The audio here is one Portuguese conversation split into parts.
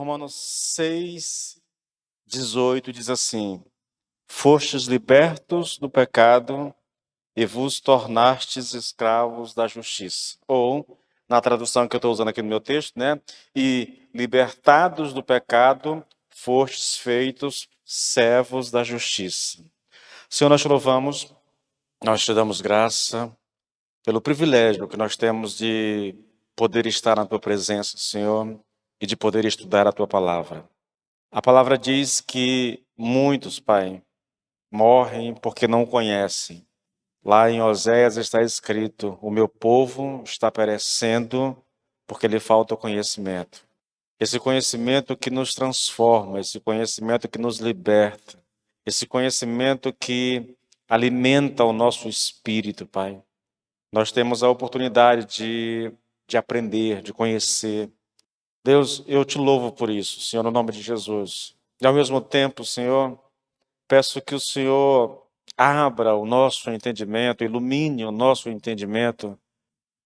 Romanos 6:18 diz assim: Fostes libertos do pecado e vos tornastes escravos da justiça. Ou, na tradução que eu estou usando aqui no meu texto, né? E libertados do pecado, fostes feitos servos da justiça. Senhor, nós te louvamos, nós te damos graça pelo privilégio que nós temos de poder estar na tua presença, Senhor, e de poder estudar a tua palavra. A palavra diz que muitos, Pai, morrem porque não conhecem. Lá em Oséias está escrito: o meu povo está perecendo porque lhe falta o conhecimento. Esse conhecimento que nos transforma, esse conhecimento que nos liberta, esse conhecimento que alimenta o nosso espírito, Pai. Nós temos a oportunidade de aprender, de conhecer. Deus, eu te louvo por isso, Senhor, no nome de Jesus. E ao mesmo tempo, Senhor, peço que o Senhor abra o nosso entendimento, ilumine o nosso entendimento,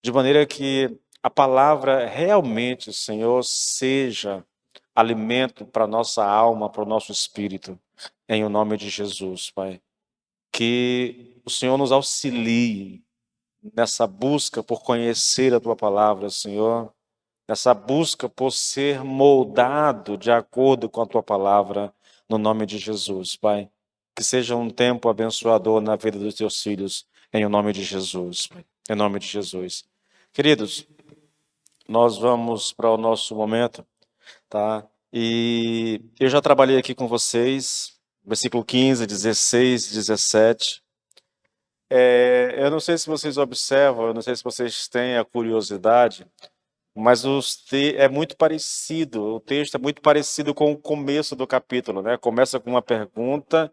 de maneira que a palavra realmente, Senhor, seja alimento para a nossa alma, para o nosso espírito, em o nome de Jesus, Pai. Que o Senhor nos auxilie nessa busca por conhecer a Tua palavra, Senhor, nessa busca por ser moldado de acordo com a Tua palavra, no nome de Jesus, Pai. Que seja um tempo abençoador na vida dos Teus filhos, em o nome de Jesus, Pai. Em nome de Jesus. Queridos, nós vamos para o nosso momento, tá? E eu já trabalhei aqui com vocês, versículo 15, 16, 17. Eu não sei se vocês observam, eu não sei se vocês têm a curiosidade, mas é muito parecido, o texto é muito parecido com o começo do capítulo, né? Começa com uma pergunta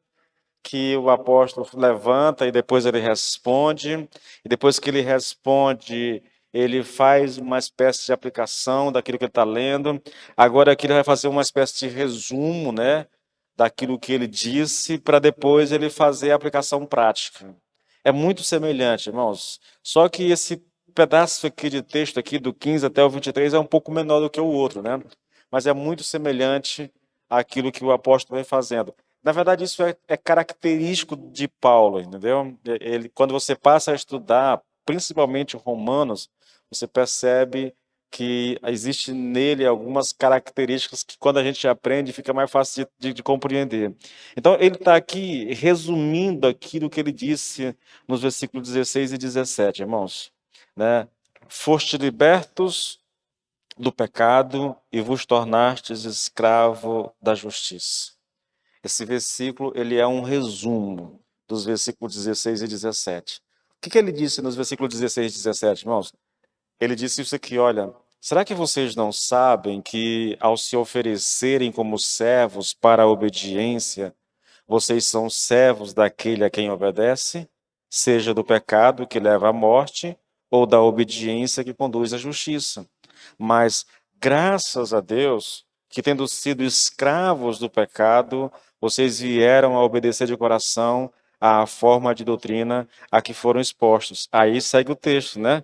que o apóstolo levanta e depois ele responde, e depois que ele responde, ele faz uma espécie de aplicação daquilo que ele está lendo. Agora aqui ele vai fazer uma espécie de resumo, né, daquilo que ele disse, para depois ele fazer a aplicação prática. É muito semelhante, irmãos. Só que esse pedaço aqui de texto aqui do 15 até o 23 é um pouco menor do que o outro, né? Mas é muito semelhante àquilo que o apóstolo vem fazendo. Na verdade, isso é característico de Paulo, entendeu? Quando você passa a estudar, principalmente Romanos, você percebe que existe nele algumas características que, quando a gente aprende, fica mais fácil de compreender. Então, ele está aqui resumindo aquilo que ele disse nos versículos 16 e 17, irmãos. Né? Foste libertos do pecado e vos tornastes escravo da justiça. Esse versículo ele é um resumo dos versículos 16 e 17. O que ele disse nos versículos 16 e 17, irmãos? Ele disse isso aqui, olha, será que vocês não sabem que ao se oferecerem como servos para a obediência, vocês são servos daquele a quem obedece, seja do pecado que leva à morte ou da obediência que conduz à justiça? Mas graças a Deus, que tendo sido escravos do pecado, vocês vieram a obedecer de coração à forma de doutrina a que foram expostos. Aí segue o texto, né?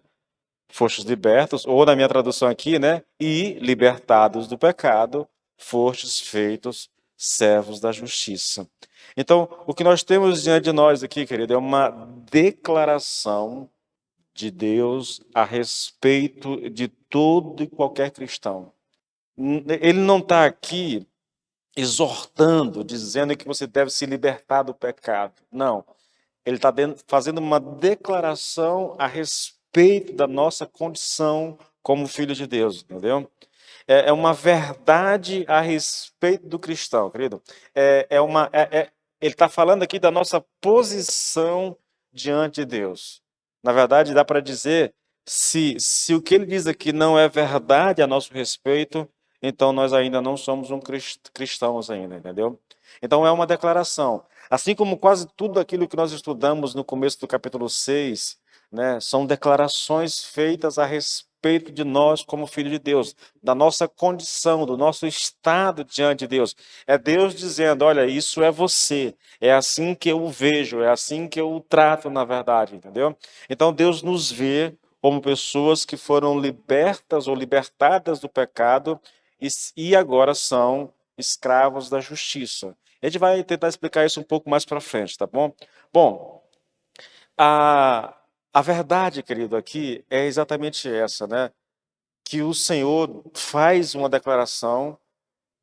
Fostes libertos, ou na minha tradução aqui, né? E libertados do pecado, fostes feitos servos da justiça. Então, o que nós temos diante de nós aqui, querido, é uma declaração de Deus a respeito de todo e qualquer cristão. Ele não está aqui exortando, dizendo que você deve se libertar do pecado. Não. Ele está fazendo uma declaração a respeito da nossa condição como filho de Deus, entendeu? É uma verdade a respeito do cristão, querido. Ele está falando aqui da nossa posição diante de Deus. Na verdade, dá para dizer, se o que ele diz aqui não é verdade a nosso respeito, então nós ainda não somos cristãos ainda, entendeu? Então é uma declaração. Assim como quase tudo aquilo que nós estudamos no começo do capítulo 6, né, são declarações feitas a respeito de nós como filho de Deus, da nossa condição, do nosso estado diante de Deus. É Deus dizendo, olha, isso é você, é assim que eu o vejo, é assim que eu o trato na verdade, entendeu? Então Deus nos vê como pessoas que foram libertas ou libertadas do pecado e agora são escravos da justiça. A gente vai tentar explicar isso um pouco mais para frente, tá bom? Bom, a verdade, querido, aqui é exatamente essa, né? Que o Senhor faz uma declaração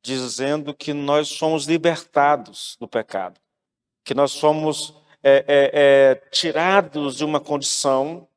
dizendo que nós somos libertados do pecado, que nós somos tirados de uma condição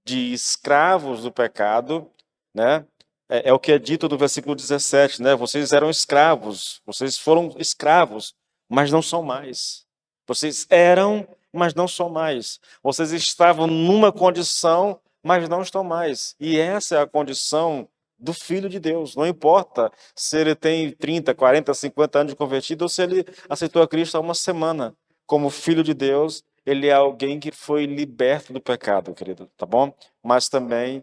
de escravos do pecado, né? É o que é dito no versículo 17, né? Vocês eram escravos, vocês foram escravos, mas não são mais. Vocês eram, mas não são mais. Vocês estavam numa condição, mas não estão mais. E essa é a condição do Filho de Deus. Não importa se ele tem 30, 40, 50 anos de convertido ou se ele aceitou a Cristo há uma semana. Como Filho de Deus, ele é alguém que foi liberto do pecado, querido, tá bom? Mas também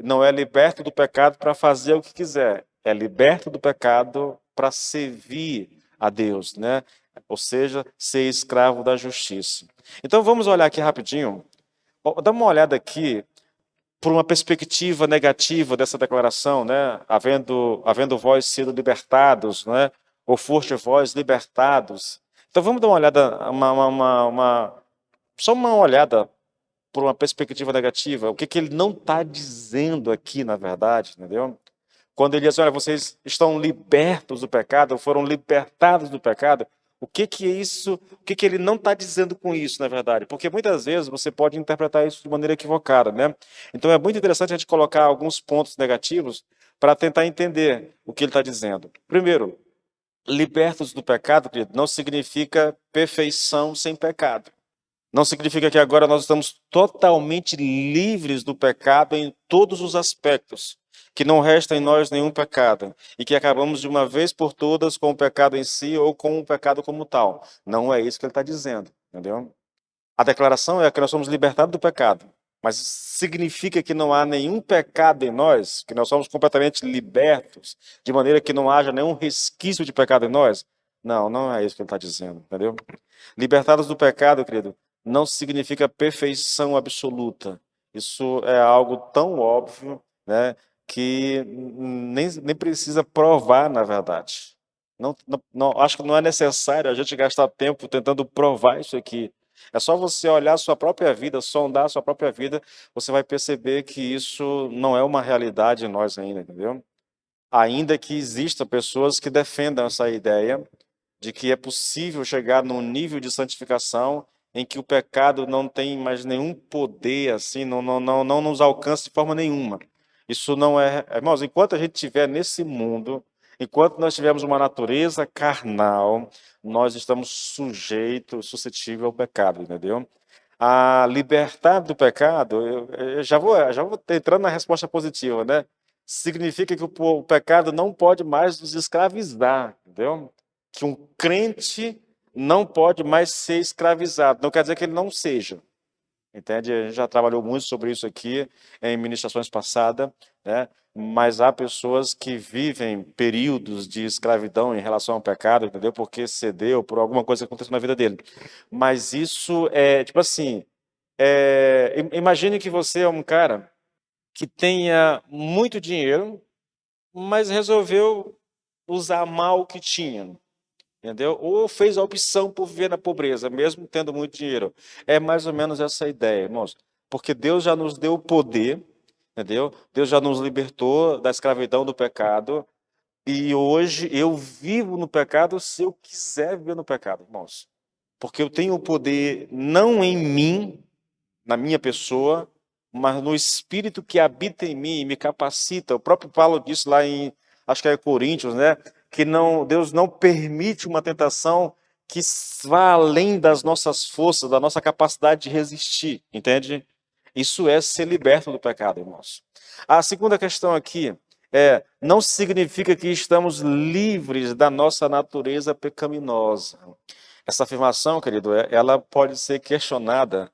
não é liberto do pecado para fazer o que quiser, é liberto do pecado para servir a Deus, né? Ou seja, ser escravo da justiça. Então vamos olhar aqui rapidinho, dá uma olhada aqui por uma perspectiva negativa dessa declaração, né? Havendo vós sido libertados, né? Ou foste vós libertados. Então vamos dar uma olhada, só uma olhada por uma perspectiva negativa, o que ele não está dizendo aqui, na verdade, entendeu? Quando ele diz, olha, vocês estão libertos do pecado, foram libertados do pecado, o que é isso, o que ele não está dizendo com isso, na verdade? Porque muitas vezes você pode interpretar isso de maneira equivocada, né? Então é muito interessante a gente colocar alguns pontos negativos para tentar entender o que ele está dizendo. Primeiro, libertos do pecado, querido, não significa perfeição sem pecado. Não significa que agora nós estamos totalmente livres do pecado em todos os aspectos, que não resta em nós nenhum pecado, e que acabamos de uma vez por todas com o pecado em si ou com o pecado como tal. Não é isso que ele está dizendo, entendeu? A declaração é que nós somos libertados do pecado, mas significa que não há nenhum pecado em nós, que nós somos completamente libertos, de maneira que não haja nenhum resquício de pecado em nós? Não, não é isso que ele está dizendo, entendeu? Libertados do pecado, querido, não significa perfeição absoluta. Isso é algo tão óbvio, né, que nem precisa provar, na verdade. Acho que não é necessário a gente gastar tempo tentando provar isso aqui. É só você olhar a sua própria vida, sondar a sua própria vida, você vai perceber que isso não é uma realidade em nós ainda, entendeu? Ainda que existam pessoas que defendam essa ideia de que é possível chegar num nível de santificação em que o pecado não tem mais nenhum poder, assim, não nos alcança de forma nenhuma. Isso não é... Irmãos, enquanto a gente estiver nesse mundo, enquanto nós tivermos uma natureza carnal, nós estamos suscetíveis ao pecado, entendeu? A libertar do pecado, eu já vou entrando na resposta positiva, né? Significa que o pecado não pode mais nos escravizar, entendeu? Que um crente não pode mais ser escravizado. Não quer dizer que ele não seja. Entende? A gente já trabalhou muito sobre isso aqui em ministrações passadas, né? Mas há pessoas que vivem períodos de escravidão em relação ao pecado, entendeu? Porque cedeu por alguma coisa que aconteceu na vida dele. Mas isso é, tipo assim, imagine que você é um cara que tenha muito dinheiro, mas resolveu usar mal o que tinha. Entendeu? Ou fez a opção por viver na pobreza, mesmo tendo muito dinheiro. É mais ou menos essa ideia, irmãos. Porque Deus já nos deu o poder, entendeu? Deus já nos libertou da escravidão do pecado. E hoje eu vivo no pecado se eu quiser viver no pecado, irmãos. Porque eu tenho o poder não em mim, na minha pessoa, mas no Espírito que habita em mim e me capacita. O próprio Paulo disse lá em, acho que é Coríntios, né? Que não, Deus não permite uma tentação que vá além das nossas forças, da nossa capacidade de resistir, entende? Isso é ser liberto do pecado, irmãos. A segunda questão aqui não significa que estamos livres da nossa natureza pecaminosa. Essa afirmação, querido, ela pode ser questionada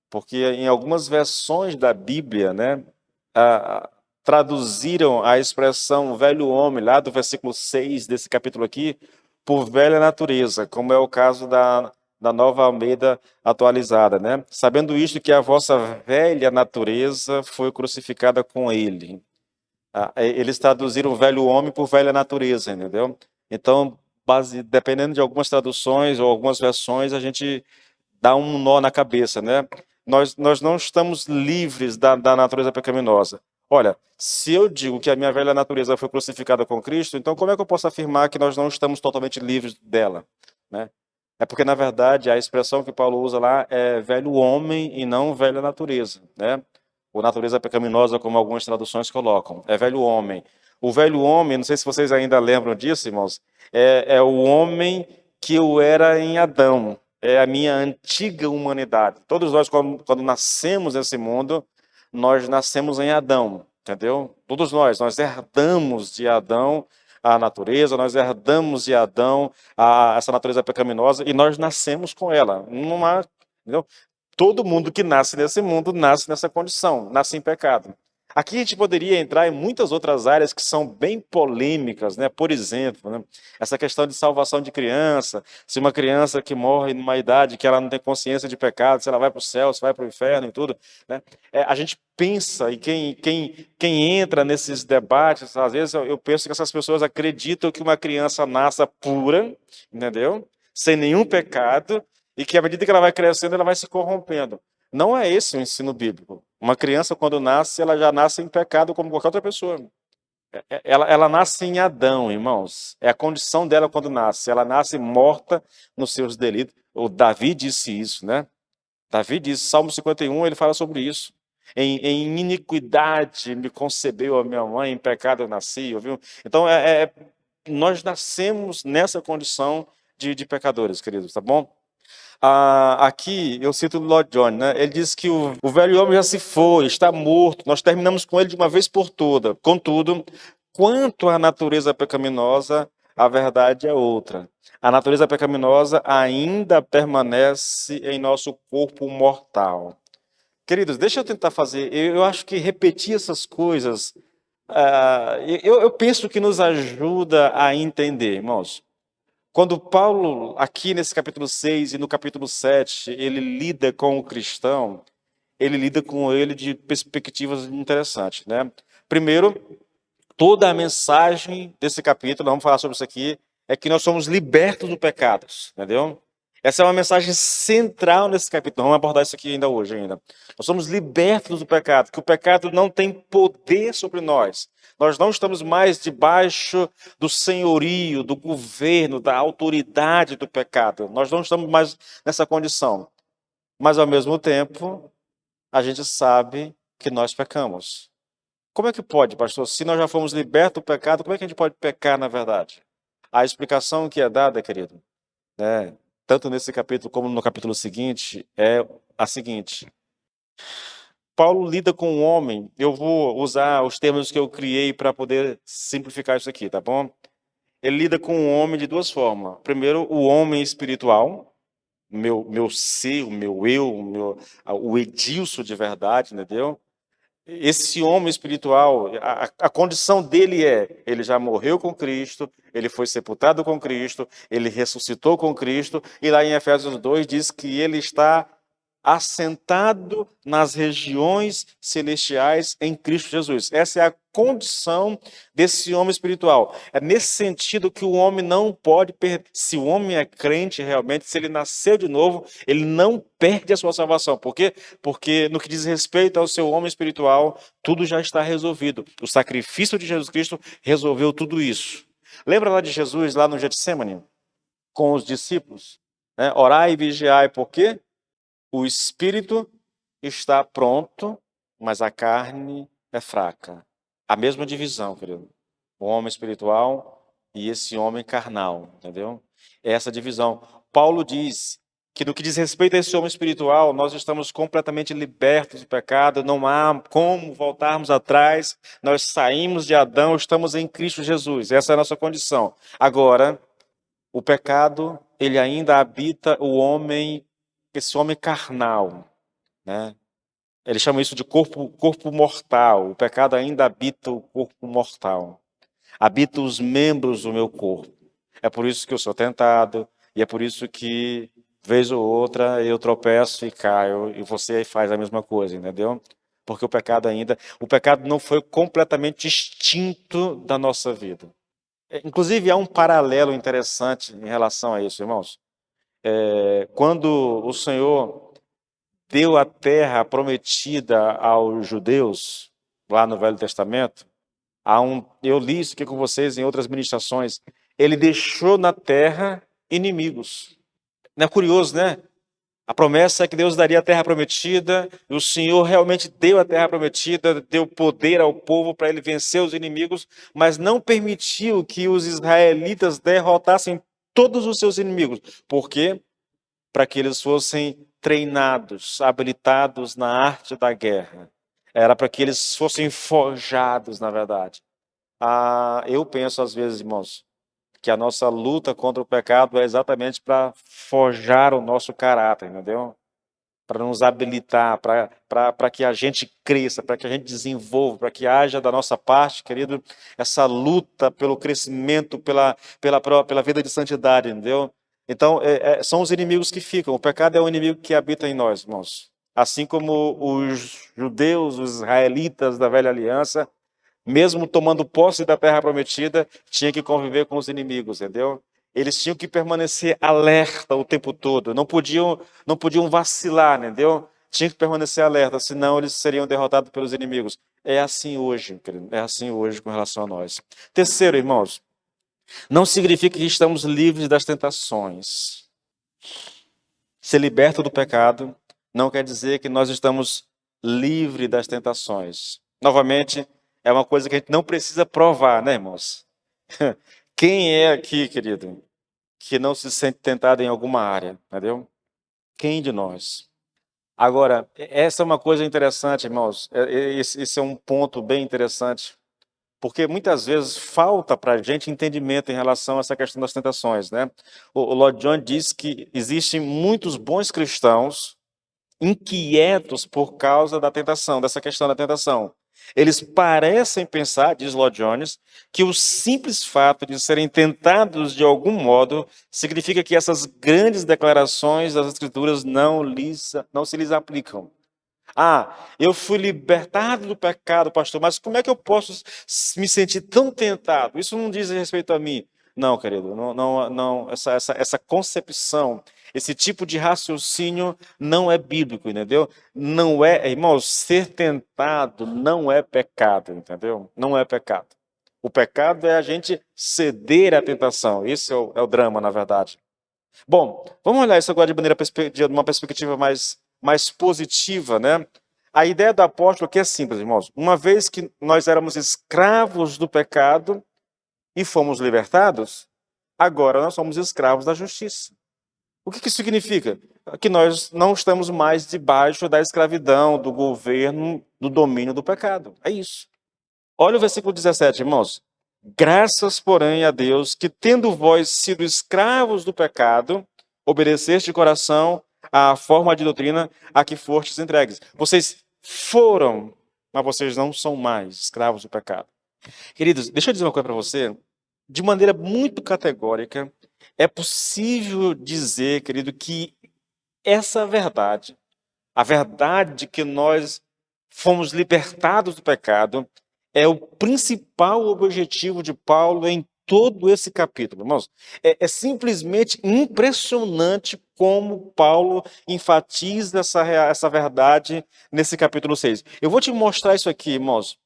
porque em algumas versões da Bíblia, né, traduziram a expressão velho homem, lá do versículo 6 desse capítulo aqui, por velha natureza, como é o caso da Nova Almeida atualizada, né? Sabendo isto que a vossa velha natureza foi crucificada com ele. Eles traduziram velho homem por velha natureza, entendeu? Então, dependendo de algumas traduções ou algumas versões, a gente dá um nó na cabeça, né? Nós não estamos livres da natureza pecaminosa. Olha, se eu digo que a minha velha natureza foi crucificada com Cristo, então como é que eu posso afirmar que nós não estamos totalmente livres dela, né? É porque, na verdade, a expressão que Paulo usa lá é velho homem e não velha natureza, né? Ou natureza pecaminosa, como algumas traduções colocam. É velho homem. O velho homem, não sei se vocês ainda lembram disso, irmãos, é o homem que eu era em Adão. É a minha antiga humanidade. Todos nós, quando nascemos nesse mundo, nós nascemos em Adão, entendeu? Todos nós herdamos de Adão a natureza, nós herdamos de Adão essa natureza pecaminosa e nós nascemos com ela. Não há, entendeu? Todo mundo que nasce nesse mundo nasce nessa condição, nasce em pecado. Aqui a gente poderia entrar em muitas outras áreas que são bem polêmicas, né? Por exemplo, né? Essa questão de salvação de criança, se uma criança que morre numa idade que ela não tem consciência de pecado, se ela vai para o céu, se vai para o inferno e tudo, né? A gente pensa, e quem entra nesses debates, às vezes eu penso que essas pessoas acreditam que uma criança nasça pura, entendeu? Sem nenhum pecado, e que à medida que ela vai crescendo, ela vai se corrompendo. Não é esse o ensino bíblico. Uma criança, quando nasce, ela já nasce em pecado como qualquer outra pessoa. Ela nasce em Adão, irmãos. É a condição dela quando nasce. Ela nasce morta nos seus delitos. O Davi disse isso, né? Davi disse, Salmo 51, ele fala sobre isso. Em iniquidade me concebeu a minha mãe, em pecado eu nasci. Ouviu? Então, nós nascemos nessa condição de pecadores, queridos, tá bom? Aqui eu cito o Lord John, né? Ele diz que o velho homem já se foi, está morto, nós terminamos com ele de uma vez por toda. Contudo, quanto à natureza pecaminosa, a verdade é outra. A natureza pecaminosa ainda permanece em nosso corpo mortal. Queridos, deixa eu tentar fazer. Eu acho que repetir essas coisas, eu penso que nos ajuda a entender, irmãos. Quando Paulo, aqui nesse capítulo 6 e no capítulo 7, ele lida com o cristão, ele lida com ele de perspectivas interessantes, né? Primeiro, toda a mensagem desse capítulo, vamos falar sobre isso aqui, é que nós somos libertos do pecado, entendeu? Essa é uma mensagem central nesse capítulo. Vamos abordar isso aqui ainda hoje ainda. Nós somos libertos do pecado, que o pecado não tem poder sobre nós. Nós não estamos mais debaixo do senhorio, do governo, da autoridade do pecado. Nós não estamos mais nessa condição. Mas ao mesmo tempo, a gente sabe que nós pecamos. Como é que pode, pastor? Se nós já fomos libertos do pecado, como é que a gente pode pecar na verdade? A explicação que é dada, querido, né, tanto nesse capítulo como no capítulo seguinte, é a seguinte. Paulo lida com o homem, eu vou usar os termos que eu criei para poder simplificar isso aqui, tá bom? Ele lida com o homem de duas formas. Primeiro, o homem espiritual, meu ser, o meu eu, o Edilson de verdade, entendeu? Esse homem espiritual, a condição dele ele já morreu com Cristo, ele foi sepultado com Cristo, ele ressuscitou com Cristo, e lá em Efésios 2 diz que ele está assentado nas regiões celestiais em Cristo Jesus. Essa é a condição desse homem espiritual. É nesse sentido que o homem não pode perder. Se o homem é crente realmente, se ele nasceu de novo, ele não perde a sua salvação. Por quê? Porque no que diz respeito ao seu homem espiritual, tudo já está resolvido. O sacrifício de Jesus Cristo resolveu tudo isso. Lembra lá de Jesus, lá no Getsemane, com os discípulos? Né? Orai e vigiai, por quê? O espírito está pronto, mas a carne é fraca. A mesma divisão, querido. O homem espiritual e esse homem carnal, entendeu? É essa divisão. Paulo diz que no que diz respeito a esse homem espiritual, nós estamos completamente libertos do pecado, não há como voltarmos atrás, nós saímos de Adão, estamos em Cristo Jesus. Essa é a nossa condição. Agora, o pecado, ele ainda habita o homem, esse homem carnal, né? Ele chama isso de corpo mortal. O pecado ainda habita o corpo mortal. Habita os membros do meu corpo. É por isso que eu sou tentado, e é por isso que, vez ou outra, eu tropeço e caio, e você faz a mesma coisa, entendeu? Porque o pecado não foi completamente extinto da nossa vida. Inclusive, há um paralelo interessante em relação a isso, irmãos. Quando o Senhor deu a terra prometida aos judeus, lá no Velho Testamento, eu li isso aqui com vocês em outras ministrações, ele deixou na terra inimigos. Não é curioso, né? A promessa é que Deus daria a terra prometida, e o Senhor realmente deu a terra prometida, deu poder ao povo para ele vencer os inimigos, mas não permitiu que os israelitas derrotassem todos os seus inimigos. Por quê? Para que eles fossem treinados, habilitados na arte da guerra. Era para que eles fossem forjados, na verdade. Eu penso às vezes, irmãos, que a nossa luta contra o pecado é exatamente para forjar o nosso caráter, entendeu? Para nos habilitar, para que a gente cresça, para que a gente desenvolva, para que haja da nossa parte, querido, essa luta pelo crescimento, pela vida de santidade, entendeu? Então, são os inimigos que ficam. O pecado é o inimigo que habita em nós, irmãos. Assim como os judeus, os israelitas da velha aliança, mesmo tomando posse da terra prometida, tinha que conviver com os inimigos, entendeu? Eles tinham que permanecer alerta o tempo todo, não podiam vacilar, entendeu? Tinham que permanecer alerta, senão eles seriam derrotados pelos inimigos. É assim hoje, querido, é assim hoje com relação a nós. Terceiro, irmãos, não significa que estamos livres das tentações. Ser liberto do pecado não quer dizer que nós estamos livres das tentações. Novamente, é uma coisa que a gente não precisa provar, né, irmãos? Quem é aqui, querido, que não se sente tentado em alguma área, entendeu? Quem de nós? Agora, essa é uma coisa interessante, irmãos. Esse é um ponto bem interessante, porque muitas vezes falta para a gente entendimento em relação a essa questão das tentações, né? O Lloyd Jones diz que existem muitos bons cristãos inquietos por causa da tentação, dessa questão da tentação. Eles parecem pensar, diz Lloyd Jones, que o simples fato de serem tentados de algum modo significa que essas grandes declarações das Escrituras não se lhes aplicam. Eu fui libertado do pecado, pastor, mas como é que eu posso me sentir tão tentado? Isso não diz respeito a mim. Não, querido, não, essa concepção, esse tipo de raciocínio não é bíblico, entendeu? Não é, irmãos, ser tentado não é pecado, entendeu? Não é pecado. O pecado é a gente ceder à tentação. Esse é o drama, na verdade. Bom, vamos olhar isso agora de uma perspectiva mais positiva, né? A ideia do apóstolo aqui é simples, irmãos. Uma vez que nós éramos escravos do pecado e fomos libertados, agora nós somos escravos da justiça. O que isso significa? Que nós não estamos mais debaixo da escravidão, do governo, do domínio do pecado. É isso. Olha o versículo 17, irmãos. Graças, porém, a Deus, que tendo vós sido escravos do pecado, obedeceste de coração à forma de doutrina a que fostes entregues. Vocês foram, mas vocês não são mais escravos do pecado. Queridos, deixa eu dizer uma coisa para você. De maneira muito categórica, é possível dizer, querido, que essa verdade, a verdade de que nós fomos libertados do pecado, é o principal objetivo de Paulo em todo esse capítulo. Irmãos, é simplesmente impressionante como Paulo enfatiza essa verdade nesse capítulo 6. Eu vou te mostrar isso aqui, irmãos.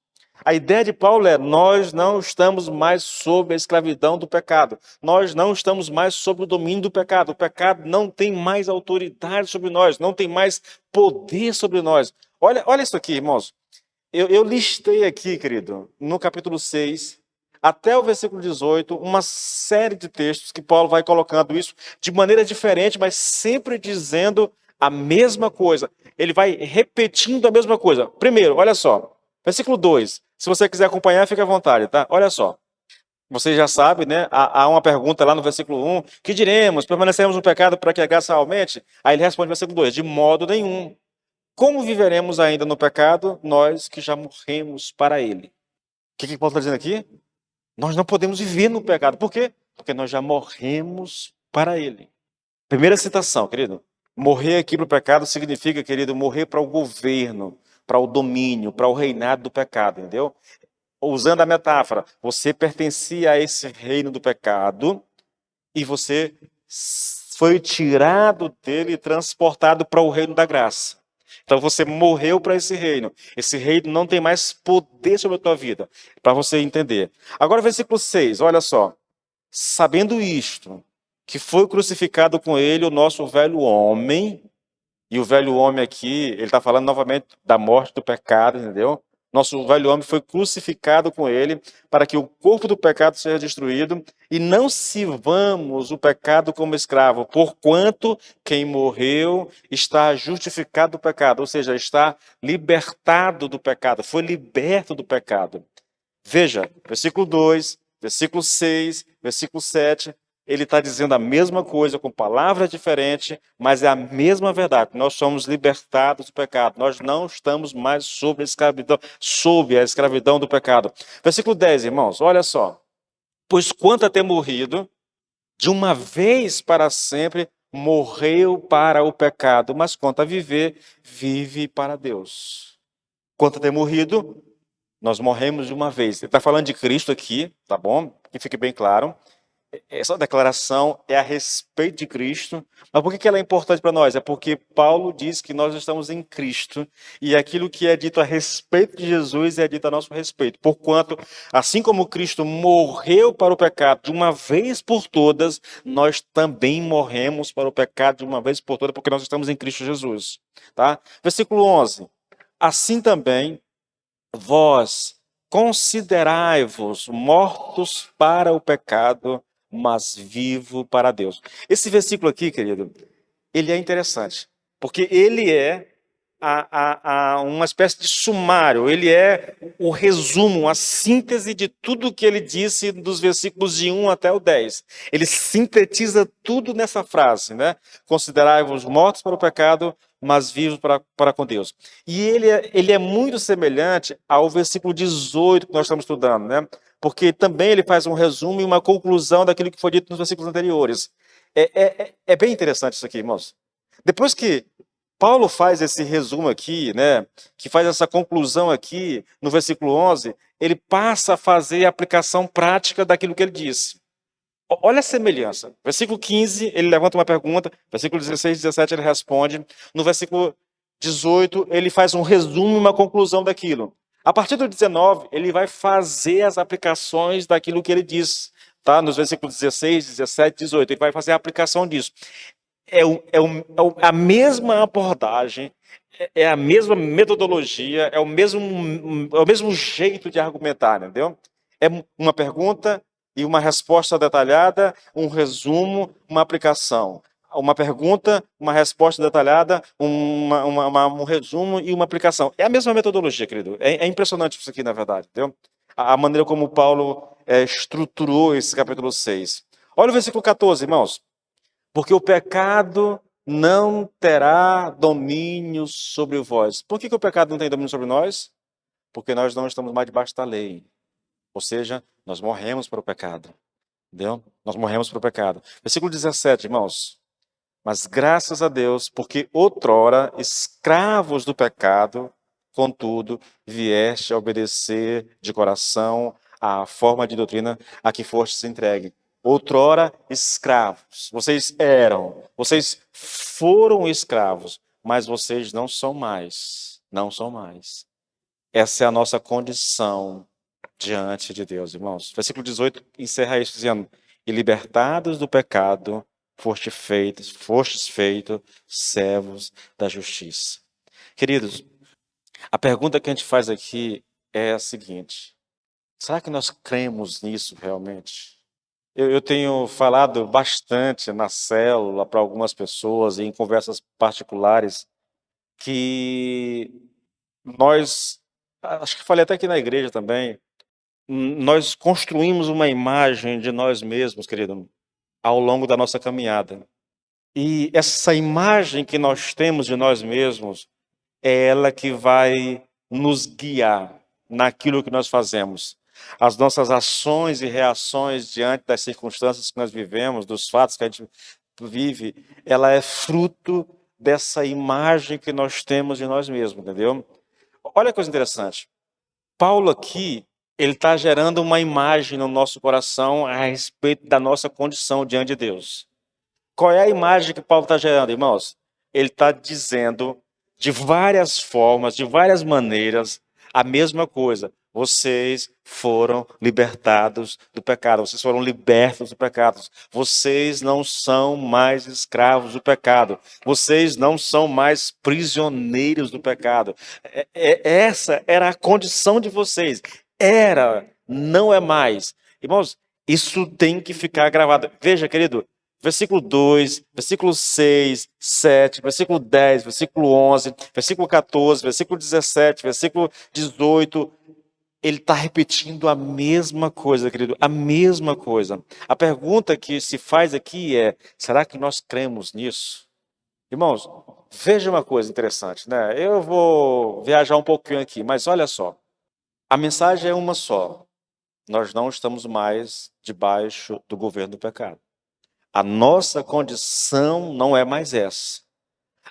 A ideia de Paulo é: nós não estamos mais sob a escravidão do pecado. Nós não estamos mais sob o domínio do pecado. O pecado não tem mais autoridade sobre nós, não tem mais poder sobre nós. Olha isso aqui, irmãos. Eu listei aqui, querido, no capítulo 6, até o versículo 18, uma série de textos que Paulo vai colocando isso de maneira diferente, mas sempre dizendo a mesma coisa. Ele vai repetindo a mesma coisa. Primeiro, olha só, versículo 2. Se você quiser acompanhar, fique à vontade, tá? Olha só. Você já sabe, né? Há uma pergunta lá no versículo 1. Que diremos? Permanecemos no pecado para que a graça aumente? Aí ele responde no versículo 2. De modo nenhum. Como viveremos ainda no pecado, nós que já morremos para ele? O que Paulo está dizendo aqui? Nós não podemos viver no pecado. Por quê? Porque nós já morremos para ele. Primeira citação, querido. Morrer aqui para o pecado significa, querido, morrer para o governo, para o domínio, para o reinado do pecado, entendeu? Usando a metáfora, você pertencia a esse reino do pecado e você foi tirado dele e transportado para o reino da graça. Então você morreu para esse reino. Esse reino não tem mais poder sobre a tua vida, para você entender. Agora, versículo 6, olha só. Sabendo isto, que foi crucificado com ele o nosso velho homem, e o velho homem aqui, ele está falando novamente da morte do pecado, entendeu? Nosso velho homem foi crucificado com ele para que o corpo do pecado seja destruído e não sirvamos o pecado como escravo, porquanto quem morreu está justificado do pecado, ou seja, está libertado do pecado, foi liberto do pecado. Veja, versículo 2, versículo 6, versículo 7, ele está dizendo a mesma coisa com palavras diferentes, mas é a mesma verdade. Nós somos libertados do pecado. Nós não estamos mais sob a escravidão do pecado. Versículo 10, irmãos, olha só. Pois quanto a ter morrido, de uma vez para sempre, morreu para o pecado, mas quanto a viver, vive para Deus. Quanto a ter morrido, nós morremos de uma vez. Ele está falando de Cristo aqui, tá bom? Que fique bem claro. Essa declaração é a respeito de Cristo. Mas por que ela é importante para nós? É porque Paulo diz que nós estamos em Cristo e aquilo que é dito a respeito de Jesus é dito a nosso respeito. Porquanto, assim como Cristo morreu para o pecado de uma vez por todas, nós também morremos para o pecado de uma vez por todas, porque nós estamos em Cristo Jesus. Tá? Versículo 11. Assim também, vós considerai-vos mortos para o pecado, mas vivo para Deus. Esse versículo aqui, querido, ele é interessante, porque ele é uma espécie de sumário, ele é o resumo, a síntese de tudo que ele disse dos versículos de 1 até o 10. Ele sintetiza tudo nessa frase, né? Considerai-vos mortos para o pecado, mas vivos para com Deus. E ele é muito semelhante ao versículo 18 que nós estamos estudando, né? Porque também ele faz um resumo e uma conclusão daquilo que foi dito nos versículos anteriores. É bem interessante isso aqui, irmãos. Depois que Paulo faz esse resumo aqui, né, que faz essa conclusão aqui no versículo 11, ele passa a fazer a aplicação prática daquilo que ele disse. Olha a semelhança. Versículo 15, ele levanta uma pergunta. Versículo 16 e 17, ele responde. No versículo 18, ele faz um resumo e uma conclusão daquilo. A partir do 19, ele vai fazer as aplicações daquilo que ele diz. Tá? Nos versículos 16, 17, 18, ele vai fazer a aplicação disso. A mesma abordagem, é a mesma metodologia, é o mesmo jeito de argumentar, entendeu? É uma pergunta e uma resposta detalhada, um resumo, uma aplicação. Uma pergunta, uma resposta detalhada, um resumo e uma aplicação. É a mesma metodologia, querido. É impressionante isso aqui, na verdade, entendeu? A maneira como Paulo estruturou esse capítulo 6. Olha o versículo 14, irmãos. Porque o pecado não terá domínio sobre vós. Por que o pecado não tem domínio sobre nós? Porque nós não estamos mais debaixo da lei. Ou seja, nós morremos para o pecado. Entendeu? Nós morremos para o pecado. Versículo 17, irmãos. Mas graças a Deus, porque outrora, escravos do pecado, contudo, vieste a obedecer de coração à forma de doutrina a que fostes entregue. Outrora, escravos. Vocês foram escravos, mas vocês não são mais. Não são mais. Essa é a nossa condição diante de Deus, irmãos. Versículo 18 encerra isso dizendo: e libertados do pecado, fostes feitos servos da justiça. Queridos, a pergunta que a gente faz aqui é a seguinte: será que nós cremos nisso realmente? Eu tenho falado bastante na célula para algumas pessoas e em conversas particulares que nós, acho que falei até aqui na igreja também, nós construímos uma imagem de nós mesmos, querido, ao longo da nossa caminhada. E essa imagem que nós temos de nós mesmos é ela que vai nos guiar naquilo que nós fazemos. As nossas ações e reações diante das circunstâncias que nós vivemos, dos fatos que a gente vive, ela é fruto dessa imagem que nós temos de nós mesmos, entendeu? Olha que coisa interessante. Paulo aqui, ele está gerando uma imagem no nosso coração a respeito da nossa condição diante de Deus. Qual é a imagem que Paulo está gerando, irmãos? Ele está dizendo de várias formas, de várias maneiras, a mesma coisa. Vocês foram libertados do pecado, vocês foram libertos do pecado. Vocês não são mais escravos do pecado. Vocês não são mais prisioneiros do pecado. Essa era a condição de vocês. Era, não é mais. Irmãos, isso tem que ficar gravado. Veja, querido, versículo 2, versículo 6, 7, versículo 10, versículo 11, versículo 14, versículo 17, versículo 18. Ele está repetindo a mesma coisa, querido, a mesma coisa. A pergunta que se faz aqui é: será que nós cremos nisso? Irmãos, veja uma coisa interessante, né? Eu vou viajar um pouquinho aqui, mas olha só. A mensagem é uma só. Nós não estamos mais debaixo do governo do pecado. A nossa condição não é mais essa.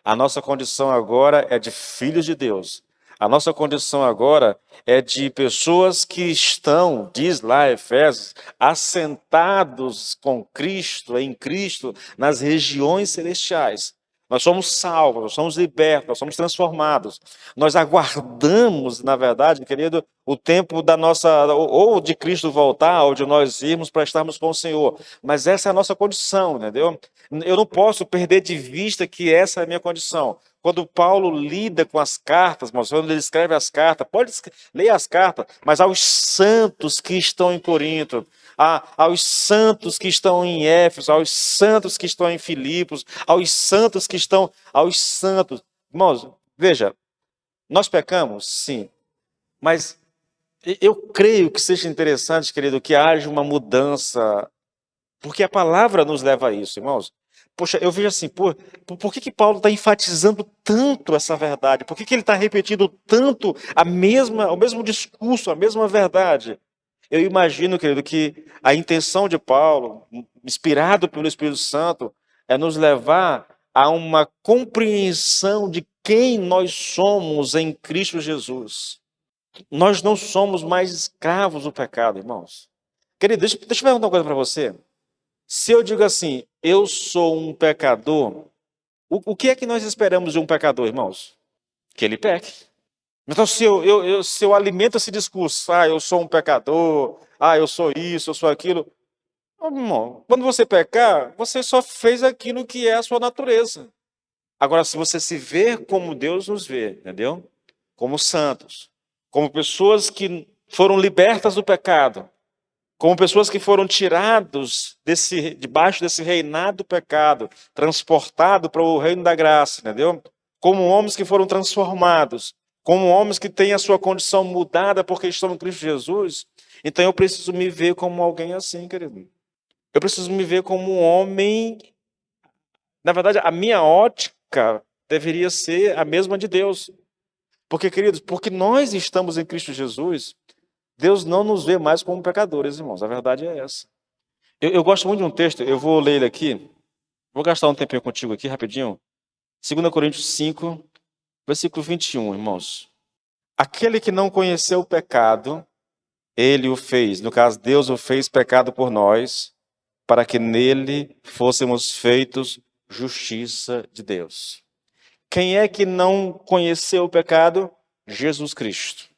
A nossa condição agora é de filhos de Deus. A nossa condição agora é de pessoas que estão, diz lá Efésios, assentados com Cristo, em Cristo, nas regiões celestiais. Nós somos salvos, nós somos libertos, nós somos transformados. Nós aguardamos, na verdade, querido, o tempo da nossa, ou de Cristo voltar, ou de nós irmos para estarmos com o Senhor. Mas essa é a nossa condição, entendeu? Eu não posso perder de vista que essa é a minha condição. Quando Paulo lida com as cartas, mas quando ele escreve as cartas, pode ler as cartas, mas aos santos que estão em Corinto, aos santos que estão em Éfeso, aos santos que estão em Filipos, aos santos que estão, aos santos. Irmãos, veja, nós pecamos, sim, mas eu creio que seja interessante, querido, que haja uma mudança, porque a palavra nos leva a isso, irmãos. Poxa, eu vejo assim, por que Paulo está enfatizando tanto essa verdade? Por que ele está repetindo tanto o mesmo discurso, a mesma verdade? Eu imagino, querido, que a intenção de Paulo, inspirado pelo Espírito Santo, é nos levar a uma compreensão de quem nós somos em Cristo Jesus. Nós não somos mais escravos do pecado, irmãos. Querido, deixa eu perguntar uma coisa para você. Se eu digo assim, eu sou um pecador, o que é que nós esperamos de um pecador, irmãos? Que ele peque. Então, se eu alimento esse discurso, eu sou um pecador, eu sou isso, eu sou aquilo. Irmão, quando você pecar, você só fez aquilo que é a sua natureza. Agora, se você se vê como Deus nos vê, entendeu? Como santos, como pessoas que foram libertas do pecado, como pessoas que foram tirados debaixo desse reinado do pecado, transportados para o reino da graça, entendeu? Como homens que foram transformados, como homens que têm a sua condição mudada porque estão em Cristo Jesus. Então eu preciso me ver como alguém assim, querido. Eu preciso me ver como um homem. Na verdade, a minha ótica deveria ser a mesma de Deus. Porque, queridos, porque nós estamos em Cristo Jesus, Deus não nos vê mais como pecadores, irmãos. A verdade é essa. Eu gosto muito de um texto, eu vou ler ele aqui. Vou gastar um tempinho contigo aqui, rapidinho. 2 Coríntios 5, versículo 21, irmãos. Aquele que não conheceu o pecado, ele o fez. No caso, Deus o fez pecado por nós, para que nele fôssemos feitos justiça de Deus. Quem é que não conheceu o pecado? Jesus Cristo.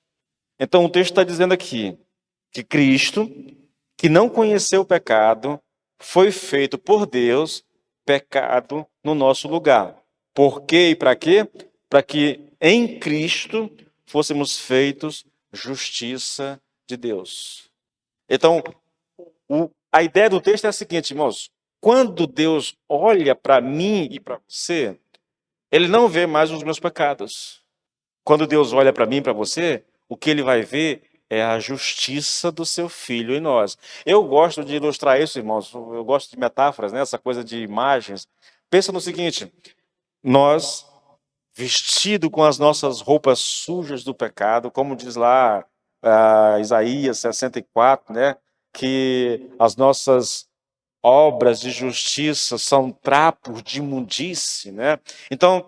Então o texto está dizendo aqui que Cristo, que não conheceu o pecado, foi feito por Deus pecado no nosso lugar. Por quê e para quê? Para que em Cristo fôssemos feitos justiça de Deus. Então, a ideia do texto é a seguinte, irmãos. Quando Deus olha para mim e para você, Ele não vê mais os meus pecados. Quando Deus olha para mim e para você, o que Ele vai ver é a justiça do seu Filho em nós. Eu gosto de ilustrar isso, irmãos. Eu gosto de metáforas, né? Essa coisa de imagens. Pensa no seguinte, nós, vestido com as nossas roupas sujas do pecado, como diz lá Isaías 64, né? Que as nossas obras de justiça são trapos de imundície, né? Então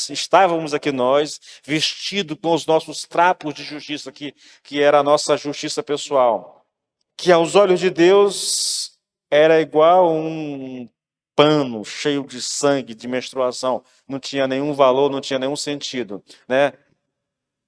estávamos aqui nós, vestidos com os nossos trapos de justiça, que era a nossa justiça pessoal, que aos olhos de Deus era igual um pano cheio de sangue, de menstruação, não tinha nenhum valor, não tinha nenhum sentido, né?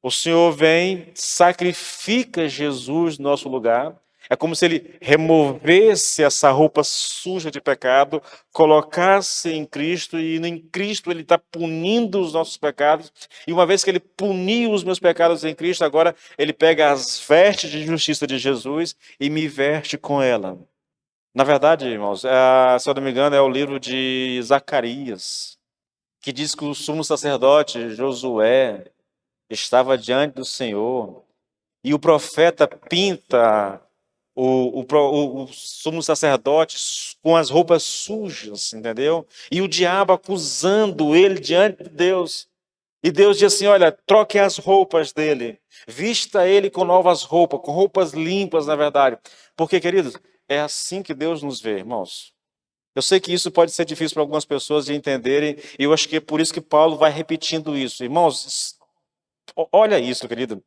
O Senhor vem, sacrifica Jesus no nosso lugar. É como se ele removesse essa roupa suja de pecado, colocasse em Cristo, e em Cristo ele está punindo os nossos pecados. E uma vez que ele puniu os meus pecados em Cristo, agora ele pega as vestes de justiça de Jesus e me veste com ela. Na verdade, irmãos, se eu não me engano, é o livro de Zacarias, que diz que o sumo sacerdote Josué estava diante do Senhor, e o profeta pinta o sumo sacerdote com as roupas sujas, entendeu? E o diabo acusando ele diante de Deus. E Deus diz assim: olha, troque as roupas dele, vista ele com novas roupas, com roupas limpas, na verdade. Porque, queridos, é assim que Deus nos vê, irmãos. Eu sei que isso pode ser difícil para algumas pessoas de entenderem, e eu acho que é por isso que Paulo vai repetindo isso. Irmãos, olha isso, querido.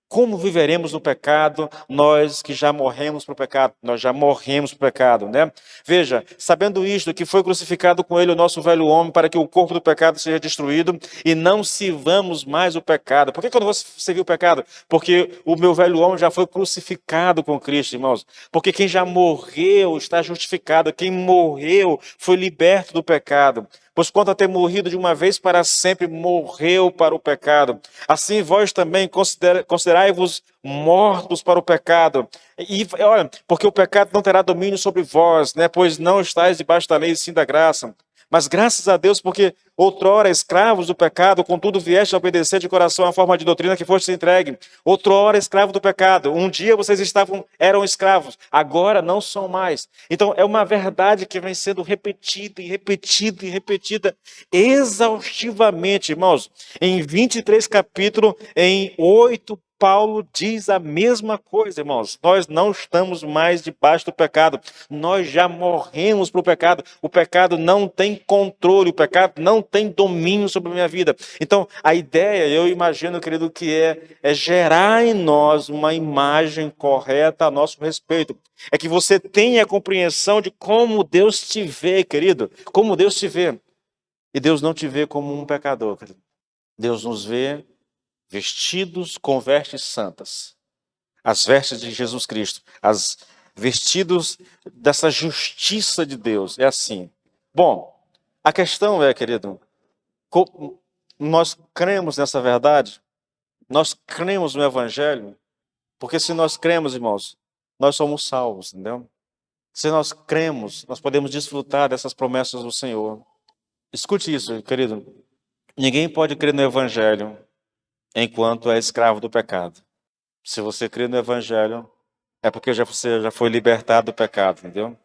Como viveremos no pecado, nós que já morremos para o pecado? Nós já morremos para o pecado, né? Veja, sabendo isto, que foi crucificado com ele o nosso velho homem, para que o corpo do pecado seja destruído e não sirvamos mais o pecado. Por que eu não vou servir o pecado? Porque o meu velho homem já foi crucificado com Cristo, irmãos. Porque quem já morreu está justificado, quem morreu foi liberto do pecado. Pois quanto a ter morrido de uma vez para sempre, morreu para o pecado. Assim vós também considerai-vos mortos para o pecado. E olha, porque o pecado não terá domínio sobre vós, né? Pois não estáis debaixo da lei, e sim da graça. Mas graças a Deus, porque outrora escravos do pecado, contudo vieste a obedecer de coração à forma de doutrina que foste entregue. Outrora escravo do pecado. Um dia vocês eram escravos, agora não são mais. Então é uma verdade que vem sendo repetida e repetida e repetida exaustivamente, irmãos. Em 23 capítulos, em 8 Paulo diz a mesma coisa, irmãos. Nós não estamos mais debaixo do pecado. Nós já morremos para o pecado. O pecado não tem controle, o pecado não tem domínio sobre a minha vida. Então, a ideia, eu imagino, querido, que é gerar em nós uma imagem correta a nosso respeito. É que você tenha a compreensão de como Deus te vê, querido. Como Deus te vê. E Deus não te vê como um pecador, querido. Deus nos vê vestidos com vestes santas, as vestes de Jesus Cristo, as vestidos dessa justiça de Deus. É assim. Bom, a questão é, querido, nós cremos nessa verdade? Nós cremos no Evangelho? Porque se nós cremos, irmãos, nós somos salvos, entendeu? Se nós cremos, nós podemos desfrutar dessas promessas do Senhor. Escute isso, querido. Ninguém pode crer no Evangelho enquanto é escravo do pecado. Se você crê no Evangelho, é porque você já foi libertado do pecado, entendeu?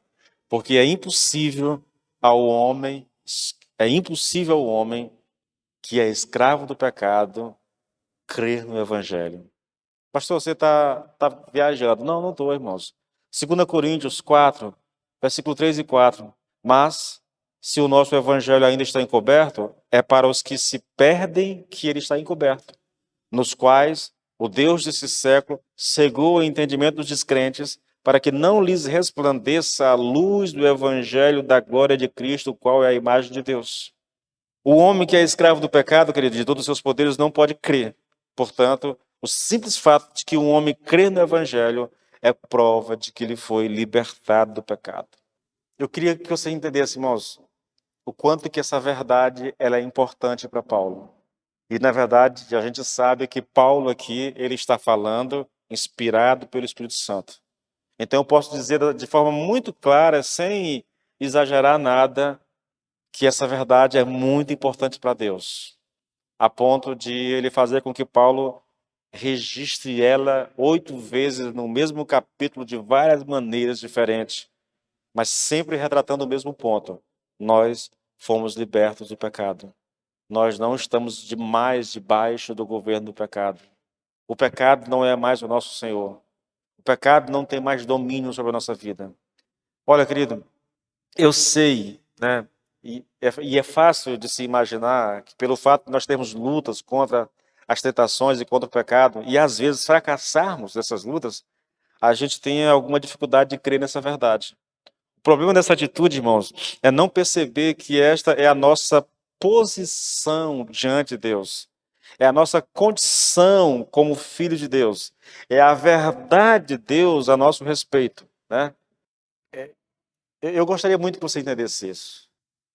Porque é impossível ao homem que é escravo do pecado crer no Evangelho. Pastor, você está viajando. Não, não estou, irmãos. 2 Coríntios 4, versículo 3 e 4. Mas, se o nosso Evangelho ainda está encoberto, é para os que se perdem que ele está encoberto, nos quais o Deus desse século cegou o entendimento dos descrentes, para que não lhes resplandeça a luz do Evangelho da glória de Cristo, o qual é a imagem de Deus. O homem que é escravo do pecado, querido, de todos os seus poderes, não pode crer. Portanto, o simples fato de que um homem crê no Evangelho é prova de que ele foi libertado do pecado. Eu queria que você entendesse, irmãos, o quanto que essa verdade ela é importante para Paulo. E, na verdade, a gente sabe que Paulo aqui, ele está falando inspirado pelo Espírito Santo. Então, eu posso dizer de forma muito clara, sem exagerar nada, que essa verdade é muito importante para Deus, a ponto de ele fazer com que Paulo registre ela 8 vezes no mesmo capítulo, de várias maneiras diferentes, mas sempre retratando o mesmo ponto. Nós fomos libertos do pecado. Nós não estamos mais debaixo do governo do pecado. O pecado não é mais o nosso Senhor. O pecado não tem mais domínio sobre a nossa vida. Olha, querido, eu sei, né? E é fácil de se imaginar que pelo fato de nós termos lutas contra as tentações e contra o pecado, e às vezes fracassarmos nessas lutas, a gente tem alguma dificuldade de crer nessa verdade. O problema dessa atitude, irmãos, é não perceber que esta é a nossa posição diante de Deus. É a nossa condição como filho de Deus. É a verdade de Deus a nosso respeito, né? Eu gostaria muito que você entendesse isso.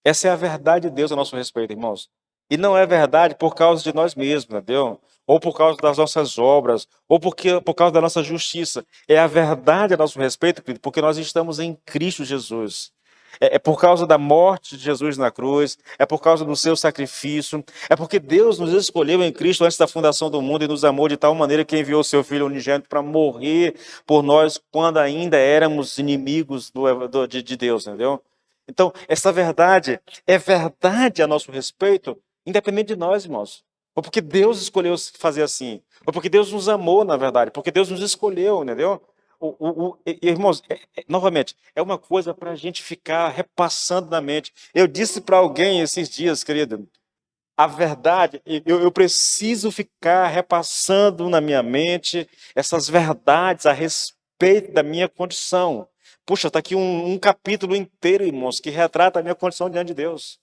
Essa é a verdade de Deus a nosso respeito, irmãos. E não é verdade por causa de nós mesmos, entendeu? Ou por causa das nossas obras, ou por causa da nossa justiça. É a verdade a nosso respeito, querido, porque nós estamos em Cristo Jesus. É por causa da morte de Jesus na cruz, é por causa do seu sacrifício, é porque Deus nos escolheu em Cristo antes da fundação do mundo e nos amou de tal maneira que enviou seu Filho unigênito para morrer por nós quando ainda éramos inimigos de Deus, entendeu? Então, essa verdade é verdade a nosso respeito, independente de nós, irmãos. Ou porque Deus escolheu fazer assim, ou porque Deus nos amou, na verdade, porque Deus nos escolheu, entendeu? Irmãos, novamente, é uma coisa para a gente ficar repassando na mente. Eu disse para alguém esses dias, querido, a verdade, eu preciso ficar repassando na minha mente essas verdades a respeito da minha condição. Puxa, está aqui um capítulo inteiro, irmãos, que retrata a minha condição diante de Deus.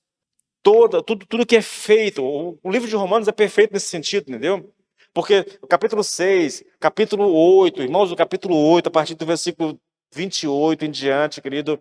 Tudo que é feito, o livro de Romanos é perfeito nesse sentido, entendeu? Porque o capítulo 6, capítulo 8, irmãos, o capítulo 8, a partir do versículo 28 em diante, querido,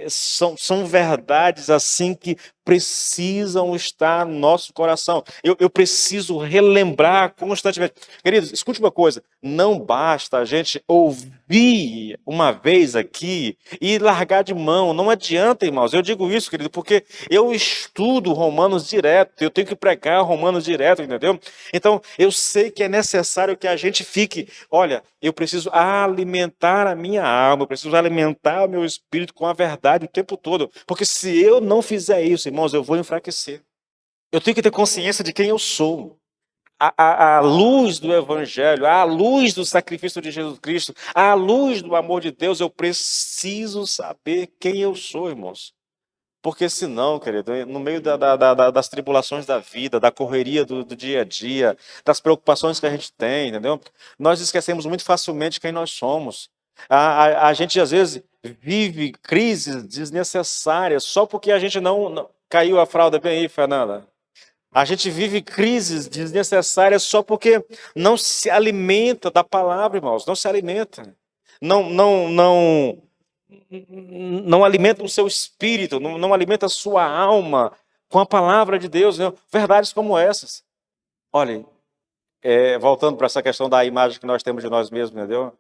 são verdades assim que precisam estar no nosso coração. Eu preciso relembrar constantemente. Queridos, escute uma coisa, não basta a gente ouvir uma vez aqui e largar de mão, não adianta, irmãos, eu digo isso, querido, porque eu estudo Romanos direto, eu tenho que pregar Romanos direto, entendeu? Então, eu sei que é necessário que a gente fique, olha, eu preciso alimentar a minha alma, eu preciso alimentar o meu espírito com a verdade o tempo todo, porque se eu não fizer isso, irmãos, eu vou enfraquecer. Eu tenho que ter consciência de quem eu sou. À luz do Evangelho, à luz do sacrifício de Jesus Cristo, à luz do amor de Deus, eu preciso saber quem eu sou, irmãos. Porque senão, querido, no meio das tribulações da vida, da correria do dia a dia, das preocupações que a gente tem, entendeu? Nós esquecemos muito facilmente quem nós somos. A gente, às vezes, vive crises desnecessárias só porque a gente não caiu a fralda bem aí, Fernanda. A gente vive crises desnecessárias só porque não se alimenta da palavra, irmãos, não se alimenta. Não alimenta o seu espírito, não alimenta a sua alma com a palavra de Deus, né? Verdades como essas. Olhem, voltando para essa questão da imagem que nós temos de nós mesmos, entendeu?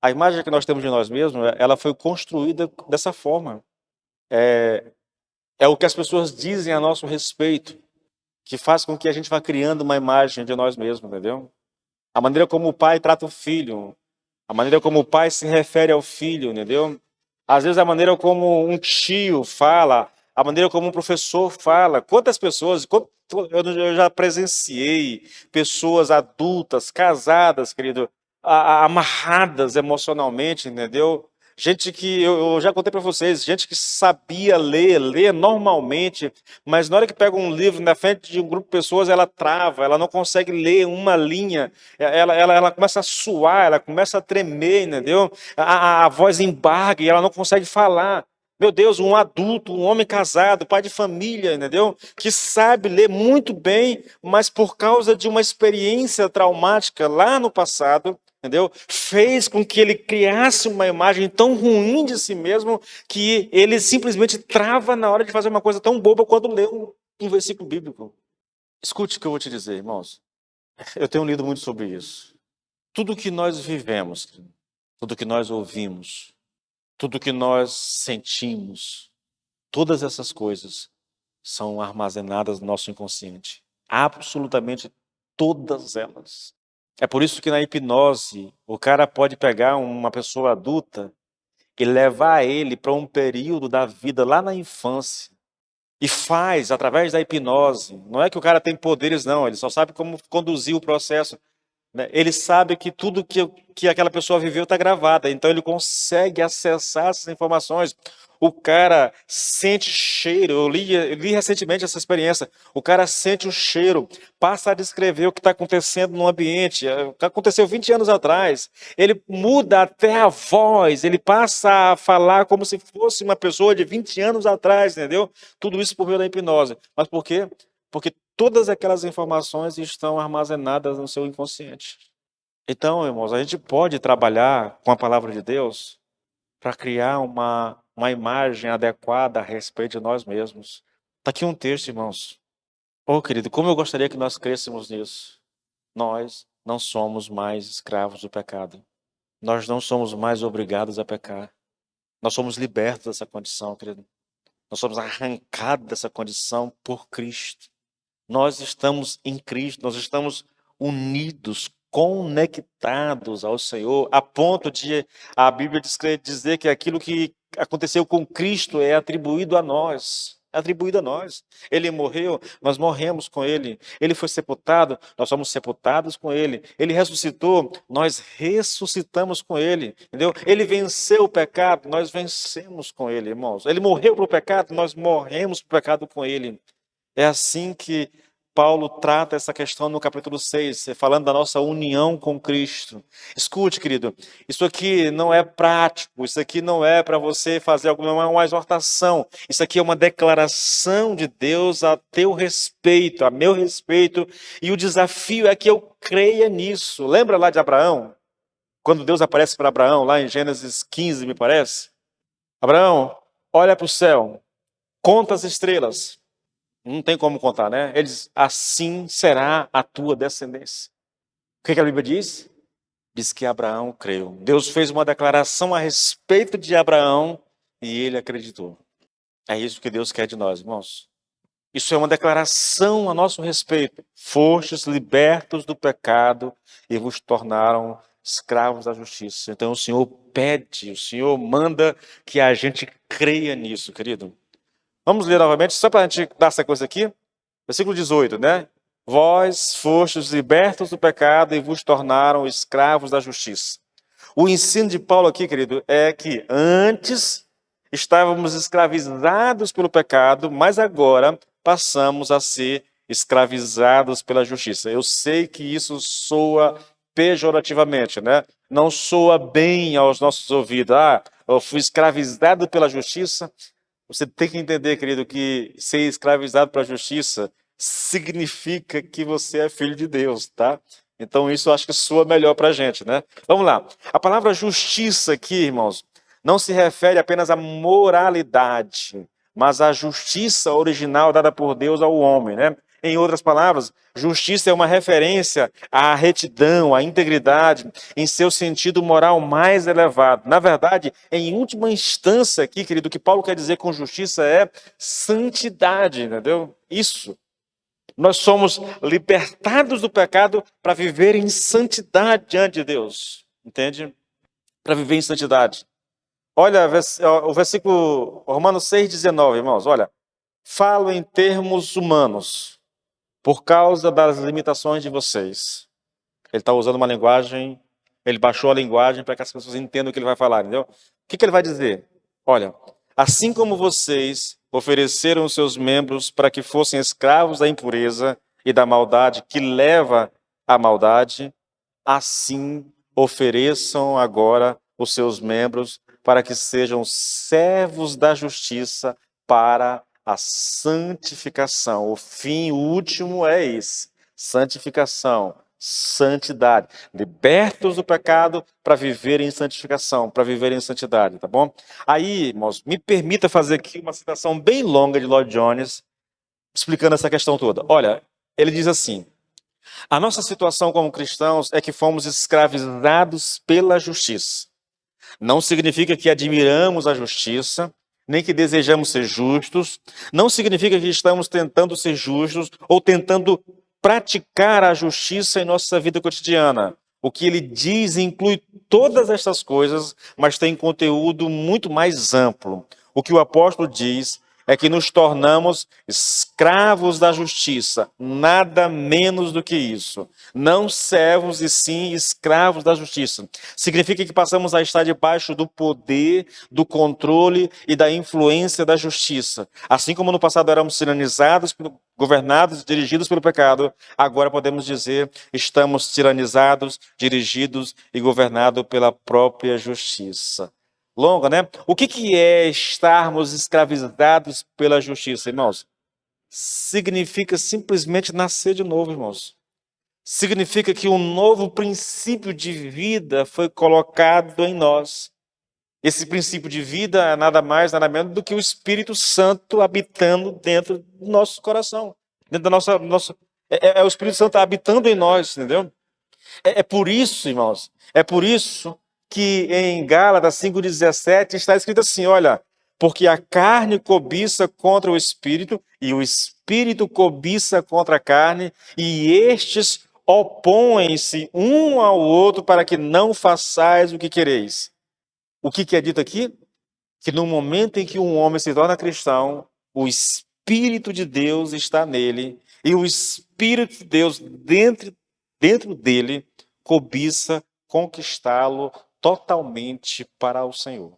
A imagem que nós temos de nós mesmos, ela foi construída dessa forma. É o que as pessoas dizem a nosso respeito, que faz com que a gente vá criando uma imagem de nós mesmos, entendeu? A maneira como o pai trata o filho, a maneira como o pai se refere ao filho, entendeu? Às vezes a maneira como um tio fala, a maneira como um professor fala. Quantas pessoas, eu já presenciei pessoas adultas, casadas, querido, amarradas emocionalmente, entendeu? Gente que, eu já contei para vocês, gente que sabia ler normalmente, mas na hora que pega um livro na frente de um grupo de pessoas, ela trava, ela não consegue ler uma linha, ela começa a suar, ela começa a tremer, entendeu? A voz embarga e ela não consegue falar. Meu Deus, um adulto, um homem casado, pai de família, entendeu? Que sabe ler muito bem, mas por causa de uma experiência traumática lá no passado, entendeu? Fez com que ele criasse uma imagem tão ruim de si mesmo que ele simplesmente trava na hora de fazer uma coisa tão boba quando lê um versículo bíblico. Escute o que eu vou te dizer, irmãos. Eu tenho lido muito sobre isso. Tudo que nós vivemos, tudo que nós ouvimos, tudo que nós sentimos, todas essas coisas são armazenadas no nosso inconsciente. Absolutamente todas elas. É por isso que na hipnose, o cara pode pegar uma pessoa adulta e levar ele para um período da vida lá na infância. E faz através da hipnose. Não é que o cara tem poderes, não. Ele só sabe como conduzir o processo. né? Ele sabe que tudo que aquela pessoa viveu está gravado, então ele consegue acessar essas informações. O cara sente cheiro, eu li recentemente essa experiência, o cara sente o cheiro, passa a descrever o que está acontecendo no ambiente, o que aconteceu 20 anos atrás, ele muda até a voz, ele passa a falar como se fosse uma pessoa de 20 anos atrás, entendeu? Tudo isso por meio da hipnose. Mas por quê? Porque todas aquelas informações estão armazenadas no seu inconsciente. Então, irmãos, a gente pode trabalhar com a palavra de Deus para criar uma imagem adequada a respeito de nós mesmos. Está aqui um texto, irmãos. Oh, querido, como eu gostaria que nós crescêssemos nisso. Nós não somos mais escravos do pecado. Nós não somos mais obrigados a pecar. Nós somos libertos dessa condição, querido. Nós somos arrancados dessa condição por Cristo. Nós estamos em Cristo, nós estamos unidos, conectados ao Senhor, a ponto de a Bíblia dizer que aquilo que aconteceu com Cristo é atribuído a nós. É atribuído a nós. Ele morreu, nós morremos com Ele. Ele foi sepultado, nós somos sepultados com Ele. Ele ressuscitou, nós ressuscitamos com Ele. Entendeu? Ele venceu o pecado, nós vencemos com Ele, irmãos. Ele morreu para o pecado, nós morremos para o pecado com Ele. É assim que Paulo trata essa questão no capítulo 6, falando da nossa união com Cristo. Escute, querido, isso aqui não é prático, isso aqui não é para você fazer alguma uma exortação, isso aqui é uma declaração de Deus a teu respeito, a meu respeito, e o desafio é que eu creia nisso. Lembra lá de Abraão? Quando Deus aparece para Abraão, lá em Gênesis 15, me parece? Abraão, olha para o céu, conta as estrelas. Não tem como contar, né? Ele diz, assim será a tua descendência. O que a Bíblia diz? Diz que Abraão creu. Deus fez uma declaração a respeito de Abraão e ele acreditou. É isso que Deus quer de nós, irmãos. Isso é uma declaração a nosso respeito. Fostes libertos do pecado e vos tornaram escravos da justiça. Então o Senhor pede, o Senhor manda que a gente creia nisso, querido. Vamos ler novamente, só para a gente dar sequência aqui. Versículo 18, né? Vós fostes libertos do pecado e vos tornaram escravos da justiça. O ensino de Paulo aqui, querido, é que antes estávamos escravizados pelo pecado, mas agora passamos a ser escravizados pela justiça. Eu sei que isso soa pejorativamente, né? Não soa bem aos nossos ouvidos. Ah, eu fui escravizado pela justiça. Você tem que entender, querido, que ser escravizado para a justiça significa que você é filho de Deus, tá? Então isso eu acho que soa melhor para a gente, né? Vamos lá. A palavra justiça aqui, irmãos, não se refere apenas à moralidade, mas à justiça original dada por Deus ao homem, né? Em outras palavras, justiça é uma referência à retidão, à integridade, em seu sentido moral mais elevado. Na verdade, em última instância aqui, querido, o que Paulo quer dizer com justiça é santidade, entendeu? Isso. Nós somos libertados do pecado para viver em santidade diante de Deus, entende? Para viver em santidade. Olha o versículo Romanos 6,19, irmãos, olha. Falo em termos humanos, por causa das limitações de vocês. Ele está usando uma linguagem, ele baixou a linguagem para que as pessoas entendam o que ele vai falar, entendeu? O que ele vai dizer? Olha, assim como vocês ofereceram os seus membros para que fossem escravos da impureza e da maldade que leva à maldade, assim ofereçam agora os seus membros para que sejam servos da justiça para a santificação. O fim último é esse: santificação, santidade. Libertos do pecado para viver em santificação, para viver em santidade, tá bom? Aí, irmãos, me permita fazer aqui uma citação bem longa de Lloyd Jones, explicando essa questão toda. Olha, ele diz assim: a nossa situação como cristãos é que fomos escravizados pela justiça. Não significa que admiramos a justiça, nem que desejamos ser justos. Não significa que estamos tentando ser justos ou tentando praticar a justiça em nossa vida cotidiana. O que ele diz inclui todas estas coisas, mas tem conteúdo muito mais amplo. O que o apóstolo diz é que nos tornamos escravos da justiça, nada menos do que isso. Não servos e sim escravos da justiça. Significa que passamos a estar debaixo do poder, do controle e da influência da justiça. Assim como no passado éramos tiranizados, governados, dirigidos pelo pecado, agora podemos dizer, estamos tiranizados, dirigidos e governados pela própria justiça. Longa, né? O que é estarmos escravizados pela justiça, irmãos? Significa simplesmente nascer de novo, irmãos. Significa que um novo princípio de vida foi colocado em nós. Esse princípio de vida é nada mais, nada menos do que o Espírito Santo habitando dentro do nosso coração. Dentro da nossa. É o Espírito Santo habitando em nós, entendeu? É por isso, irmãos, é por isso que em Gálatas 5,17 está escrito assim, olha, porque a carne cobiça contra o Espírito, e o Espírito cobiça contra a carne, e estes opõem-se um ao outro para que não façais o que quereis. O que é dito aqui? Que no momento em que um homem se torna cristão, o Espírito de Deus está nele, e o Espírito de Deus dentro dele cobiça conquistá-lo totalmente para o Senhor.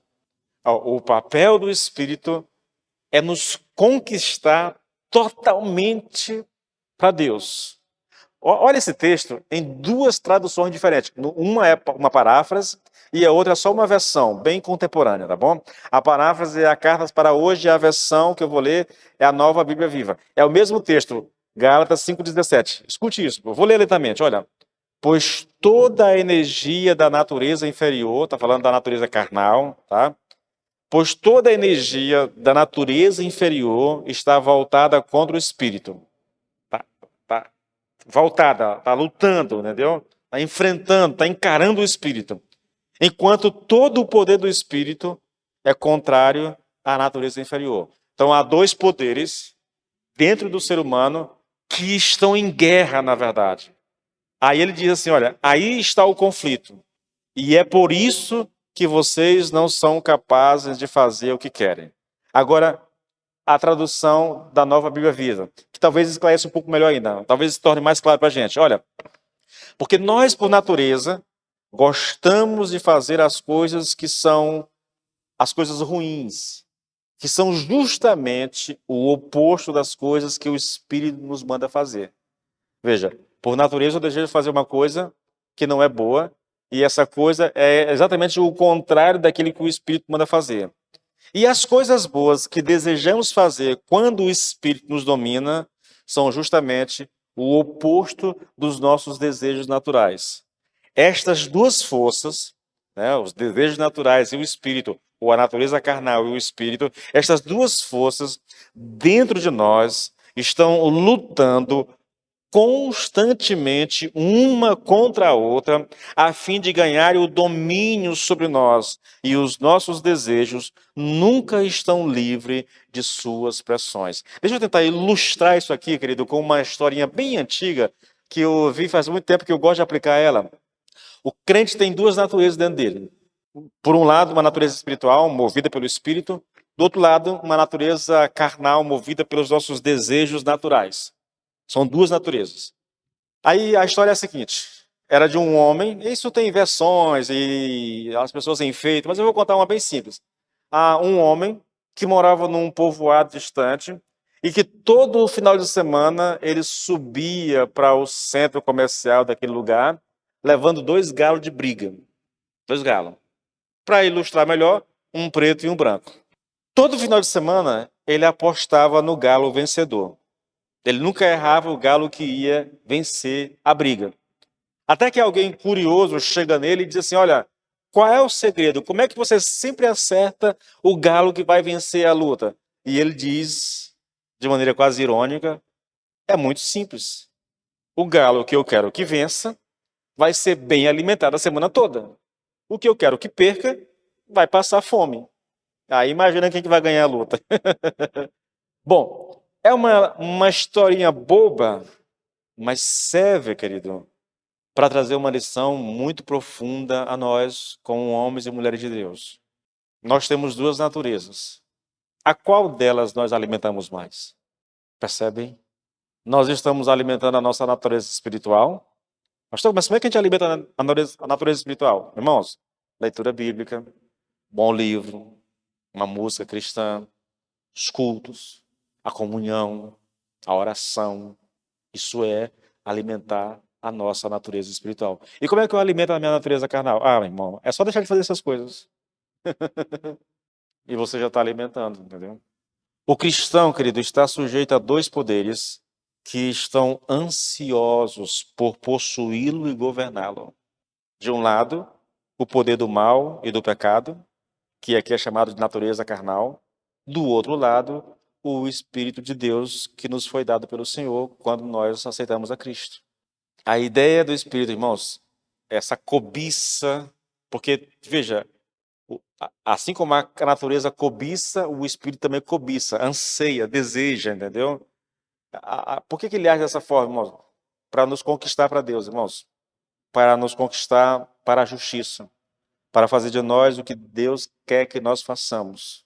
O papel do Espírito é nos conquistar totalmente para Deus. Olha esse texto em duas traduções diferentes. Uma é uma paráfrase e a outra é só uma versão bem contemporânea, tá bom? A paráfrase é a Cartas para Hoje, e a versão que eu vou ler é a Nova Bíblia Viva. É o mesmo texto, Gálatas 5,17. Escute isso, eu vou ler lentamente, olha. Pois toda a energia da natureza inferior, está falando da natureza carnal, tá? Pois toda a energia da natureza inferior está voltada contra o espírito. Tá voltada, está lutando, entendeu? Está enfrentando, está encarando o espírito. Enquanto todo o poder do espírito é contrário à natureza inferior. Então há dois poderes dentro do ser humano que estão em guerra, na verdade. Aí ele diz assim, olha, aí está o conflito. E é por isso que vocês não são capazes de fazer o que querem. Agora, a tradução da Nova Bíblia Viva, que talvez esclareça um pouco melhor ainda, talvez se torne mais claro para a gente. Olha, porque nós, por natureza, gostamos de fazer as coisas que são as coisas ruins, que são justamente o oposto das coisas que o Espírito nos manda fazer. Veja, por natureza eu desejo fazer uma coisa que não é boa, e essa coisa é exatamente o contrário daquilo que o Espírito manda fazer. E as coisas boas que desejamos fazer quando o Espírito nos domina são justamente o oposto dos nossos desejos naturais. Estas duas forças, né, os desejos naturais e o Espírito, ou a natureza carnal e o Espírito, estas duas forças dentro de nós estão lutando constantemente uma contra a outra, a fim de ganhar o domínio sobre nós, e os nossos desejos nunca estão livres de suas pressões. Deixa eu tentar ilustrar isso aqui, querido, com uma historinha bem antiga, que eu ouvi faz muito tempo que eu gosto de aplicar ela. O crente tem duas naturezas dentro dele. Por um lado, uma natureza espiritual, movida pelo Espírito, do outro lado, uma natureza carnal, movida pelos nossos desejos naturais. São duas naturezas. Aí a história é a seguinte: era de um homem, isso tem versões e as pessoas enfeitam, mas eu vou contar uma bem simples. Há um homem que morava num povoado distante e que todo final de semana ele subia para o centro comercial daquele lugar, levando 2 galos de briga. 2 galos. Para ilustrar melhor, um preto e um branco. Todo final de semana ele apostava no galo vencedor. Ele nunca errava o galo que ia vencer a briga. Até que alguém curioso chega nele e diz assim, olha, qual é o segredo? Como é que você sempre acerta o galo que vai vencer a luta? E ele diz, de maneira quase irônica, é muito simples. O galo que eu quero que vença vai ser bem alimentado a semana toda. O que eu quero que perca vai passar fome. Aí imagina quem que vai ganhar a luta. Bom, é uma historinha boba, mas serve, querido, para trazer uma lição muito profunda a nós, como homens e mulheres de Deus. Nós temos duas naturezas. a qual delas nós alimentamos mais? Percebem? Nós estamos alimentando a nossa natureza espiritual. Pastor, mas como é que a gente alimenta a natureza espiritual? Irmãos, leitura bíblica, bom livro, uma música cristã, os cultos, a comunhão, a oração. Isso é alimentar a nossa natureza espiritual. E como é que eu alimento a minha natureza carnal? Ah, meu irmão, é só deixar de fazer essas coisas. E você já está alimentando, entendeu? O cristão, querido, está sujeito a dois poderes que estão ansiosos por possuí-lo e governá-lo. De um lado, o poder do mal e do pecado, que aqui é chamado de natureza carnal. Do outro lado, o Espírito de Deus que nos foi dado pelo Senhor quando nós aceitamos a Cristo. A ideia do Espírito, irmãos, essa cobiça, porque, veja, assim como a natureza cobiça, o Espírito também cobiça, anseia, deseja, entendeu? Por que ele age dessa forma, irmãos? Para nos conquistar para Deus, irmãos. Para nos conquistar para a justiça. Para fazer de nós o que Deus quer que nós façamos.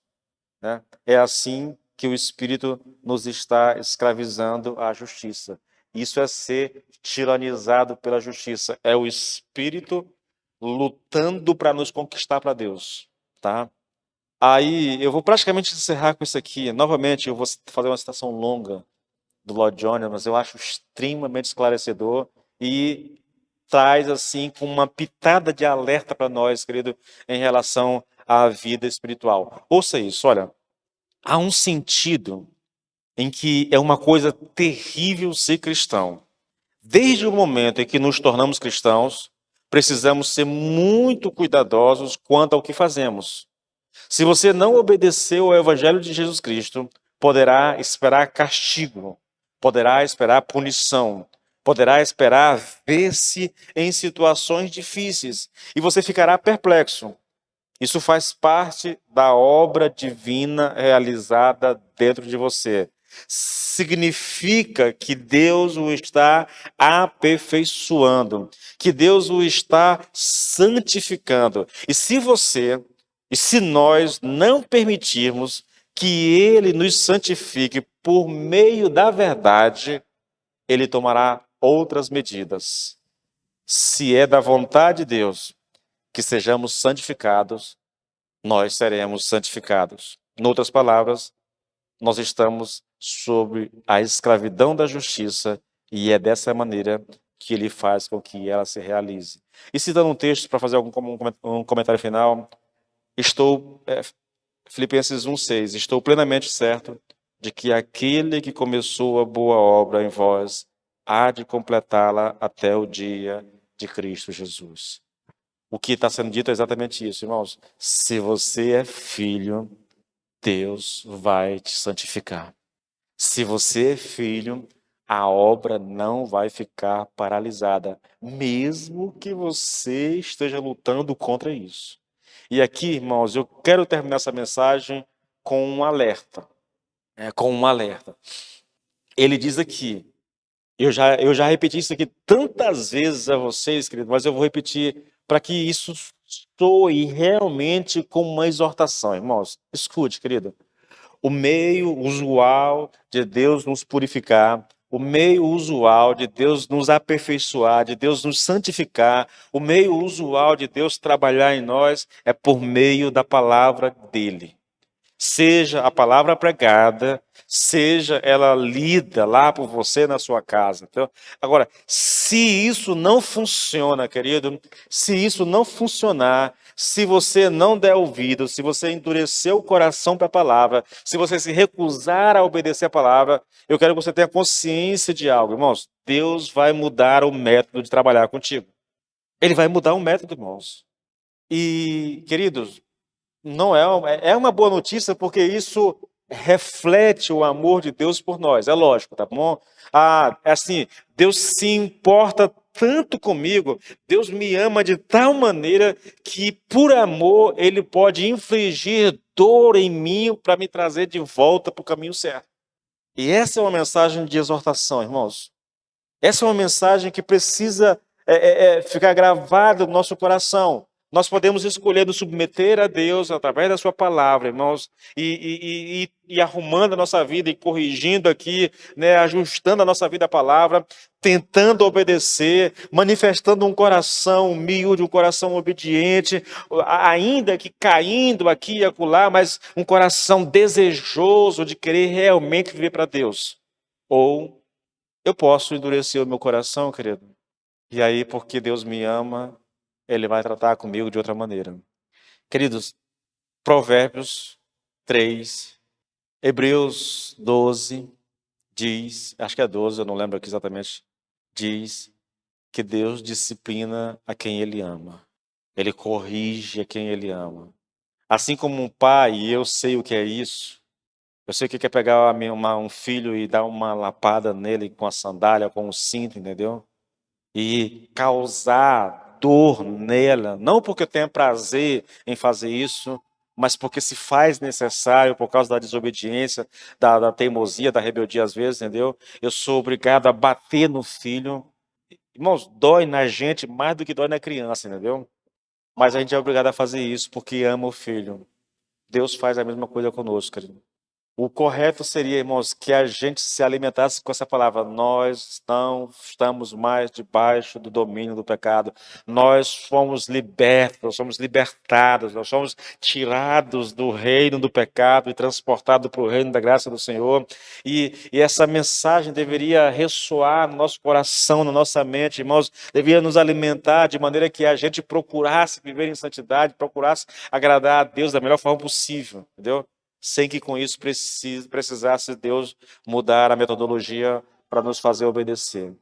Né? É assim que o Espírito nos está escravizando à justiça. Isso é ser tiranizado pela justiça. É o Espírito lutando para nos conquistar para Deus. Tá? Aí eu vou praticamente encerrar com isso aqui. Novamente, eu vou fazer uma citação longa do Lloyd Jones, mas eu acho extremamente esclarecedor e traz assim com uma pitada de alerta para nós, querido, em relação à vida espiritual. Ouça isso, olha, há um sentido em que é uma coisa terrível ser cristão. Desde o momento em que nos tornamos cristãos, precisamos ser muito cuidadosos quanto ao que fazemos. Se você não obedeceu ao Evangelho de Jesus Cristo, poderá esperar castigo, poderá esperar punição, poderá esperar ver-se em situações difíceis e você ficará perplexo. Isso faz parte da obra divina realizada dentro de você. Significa que Deus o está aperfeiçoando, que Deus o está santificando. E se nós não permitirmos que Ele nos santifique por meio da verdade, Ele tomará outras medidas. Se é da vontade de Deus que sejamos santificados, nós seremos santificados. Em outras palavras, nós estamos sob a escravidão da justiça e é dessa maneira que Ele faz com que ela se realize. E citando um texto para fazer um comentário final, Filipenses 1,6, estou plenamente certo de que aquele que começou a boa obra em vós há de completá-la até o dia de Cristo Jesus. O que está sendo dito é exatamente isso, irmãos. Se você é filho, Deus vai te santificar. Se você é filho, a obra não vai ficar paralisada, mesmo que você esteja lutando contra isso. E aqui, irmãos, eu quero terminar essa mensagem com um alerta. Ele diz aqui, eu já repeti isso aqui tantas vezes a vocês, querido, mas eu vou repetir para que isso soe realmente como uma exortação, irmãos. Escute, querido. O meio usual de Deus nos purificar, o meio usual de Deus nos aperfeiçoar, de Deus nos santificar, o meio usual de Deus trabalhar em nós é por meio da palavra dele. Seja a palavra pregada, seja ela lida lá por você na sua casa. Então, agora, se isso não funciona, querido, se isso não funcionar, se você não der ouvido, se você endurecer o coração para a palavra, se você se recusar a obedecer a palavra, eu quero que você tenha consciência de algo, irmãos. Deus vai mudar o método de trabalhar contigo. Ele vai mudar o método, irmãos. E, queridos, não é uma boa notícia porque isso reflete o amor de Deus por nós, é lógico, tá bom? É assim, Deus se importa tanto comigo, Deus me ama de tal maneira que por amor Ele pode infligir dor em mim para me trazer de volta para o caminho certo. E essa é uma mensagem de exortação, irmãos. Essa é uma mensagem que precisa ficar gravada no nosso coração. Nós podemos escolher nos submeter a Deus através da sua palavra, irmãos, e arrumando a nossa vida e corrigindo aqui, né, ajustando a nossa vida à palavra, tentando obedecer, manifestando um coração humilde, um coração obediente, ainda que caindo aqui e acolá, mas um coração desejoso de querer realmente viver para Deus. Ou eu posso endurecer o meu coração, querido, e aí, porque Deus me ama, Ele vai tratar comigo de outra maneira. Queridos, Provérbios 3, Hebreus 12, diz, acho que é 12, eu não lembro aqui exatamente, diz que Deus disciplina a quem Ele ama. Ele corrige a quem Ele ama. Assim como um pai, e eu sei o que é isso, eu sei o que é pegar um filho e dar uma lapada nele com a sandália, com o cinto, entendeu? E causar dor nela, não porque eu tenha prazer em fazer isso, mas porque se faz necessário por causa da desobediência, da teimosia, da rebeldia às vezes, entendeu? Eu sou obrigado a bater no filho. Irmãos, dói na gente mais do que dói na criança, entendeu? Mas a gente é obrigado a fazer isso porque ama o filho. Deus faz a mesma coisa conosco, querido. O correto seria, irmãos, que a gente se alimentasse com essa palavra. Nós não estamos mais debaixo do domínio do pecado. Nós fomos libertos, nós somos libertados, nós somos tirados do reino do pecado e transportados para o reino da graça do Senhor. E essa mensagem deveria ressoar no nosso coração, na nossa mente, irmãos, deveria nos alimentar de maneira que a gente procurasse viver em santidade, procurasse agradar a Deus da melhor forma possível, entendeu? Sem que com isso precisasse Deus mudar a metodologia para nos fazer obedecer.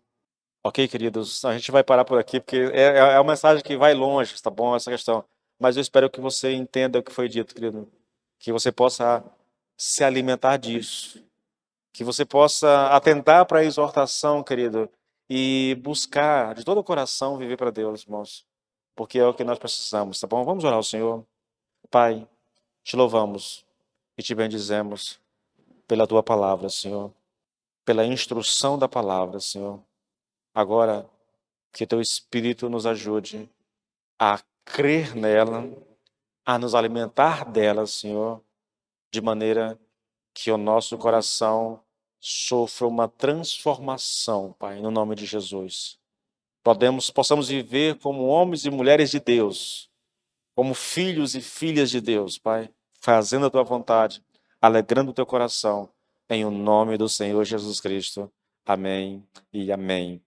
Ok, queridos? A gente vai parar por aqui, porque é uma mensagem que vai longe, tá bom, essa questão. Mas eu espero que você entenda o que foi dito, querido. Que você possa se alimentar disso. Que você possa atentar para a exortação, querido, e buscar de todo o coração viver para Deus, irmãos. Porque é o que nós precisamos, tá bom? Vamos orar ao Senhor. Pai, te louvamos e te bendizemos pela tua palavra, Senhor, pela instrução da palavra, Senhor. Agora, que teu Espírito nos ajude a crer nela, a nos alimentar dela, Senhor, de maneira que o nosso coração sofra uma transformação, Pai, no nome de Jesus. Possamos viver como homens e mulheres de Deus, como filhos e filhas de Deus, Pai, fazendo a tua vontade, alegrando o teu coração, em o nome do Senhor Jesus Cristo. Amém e amém.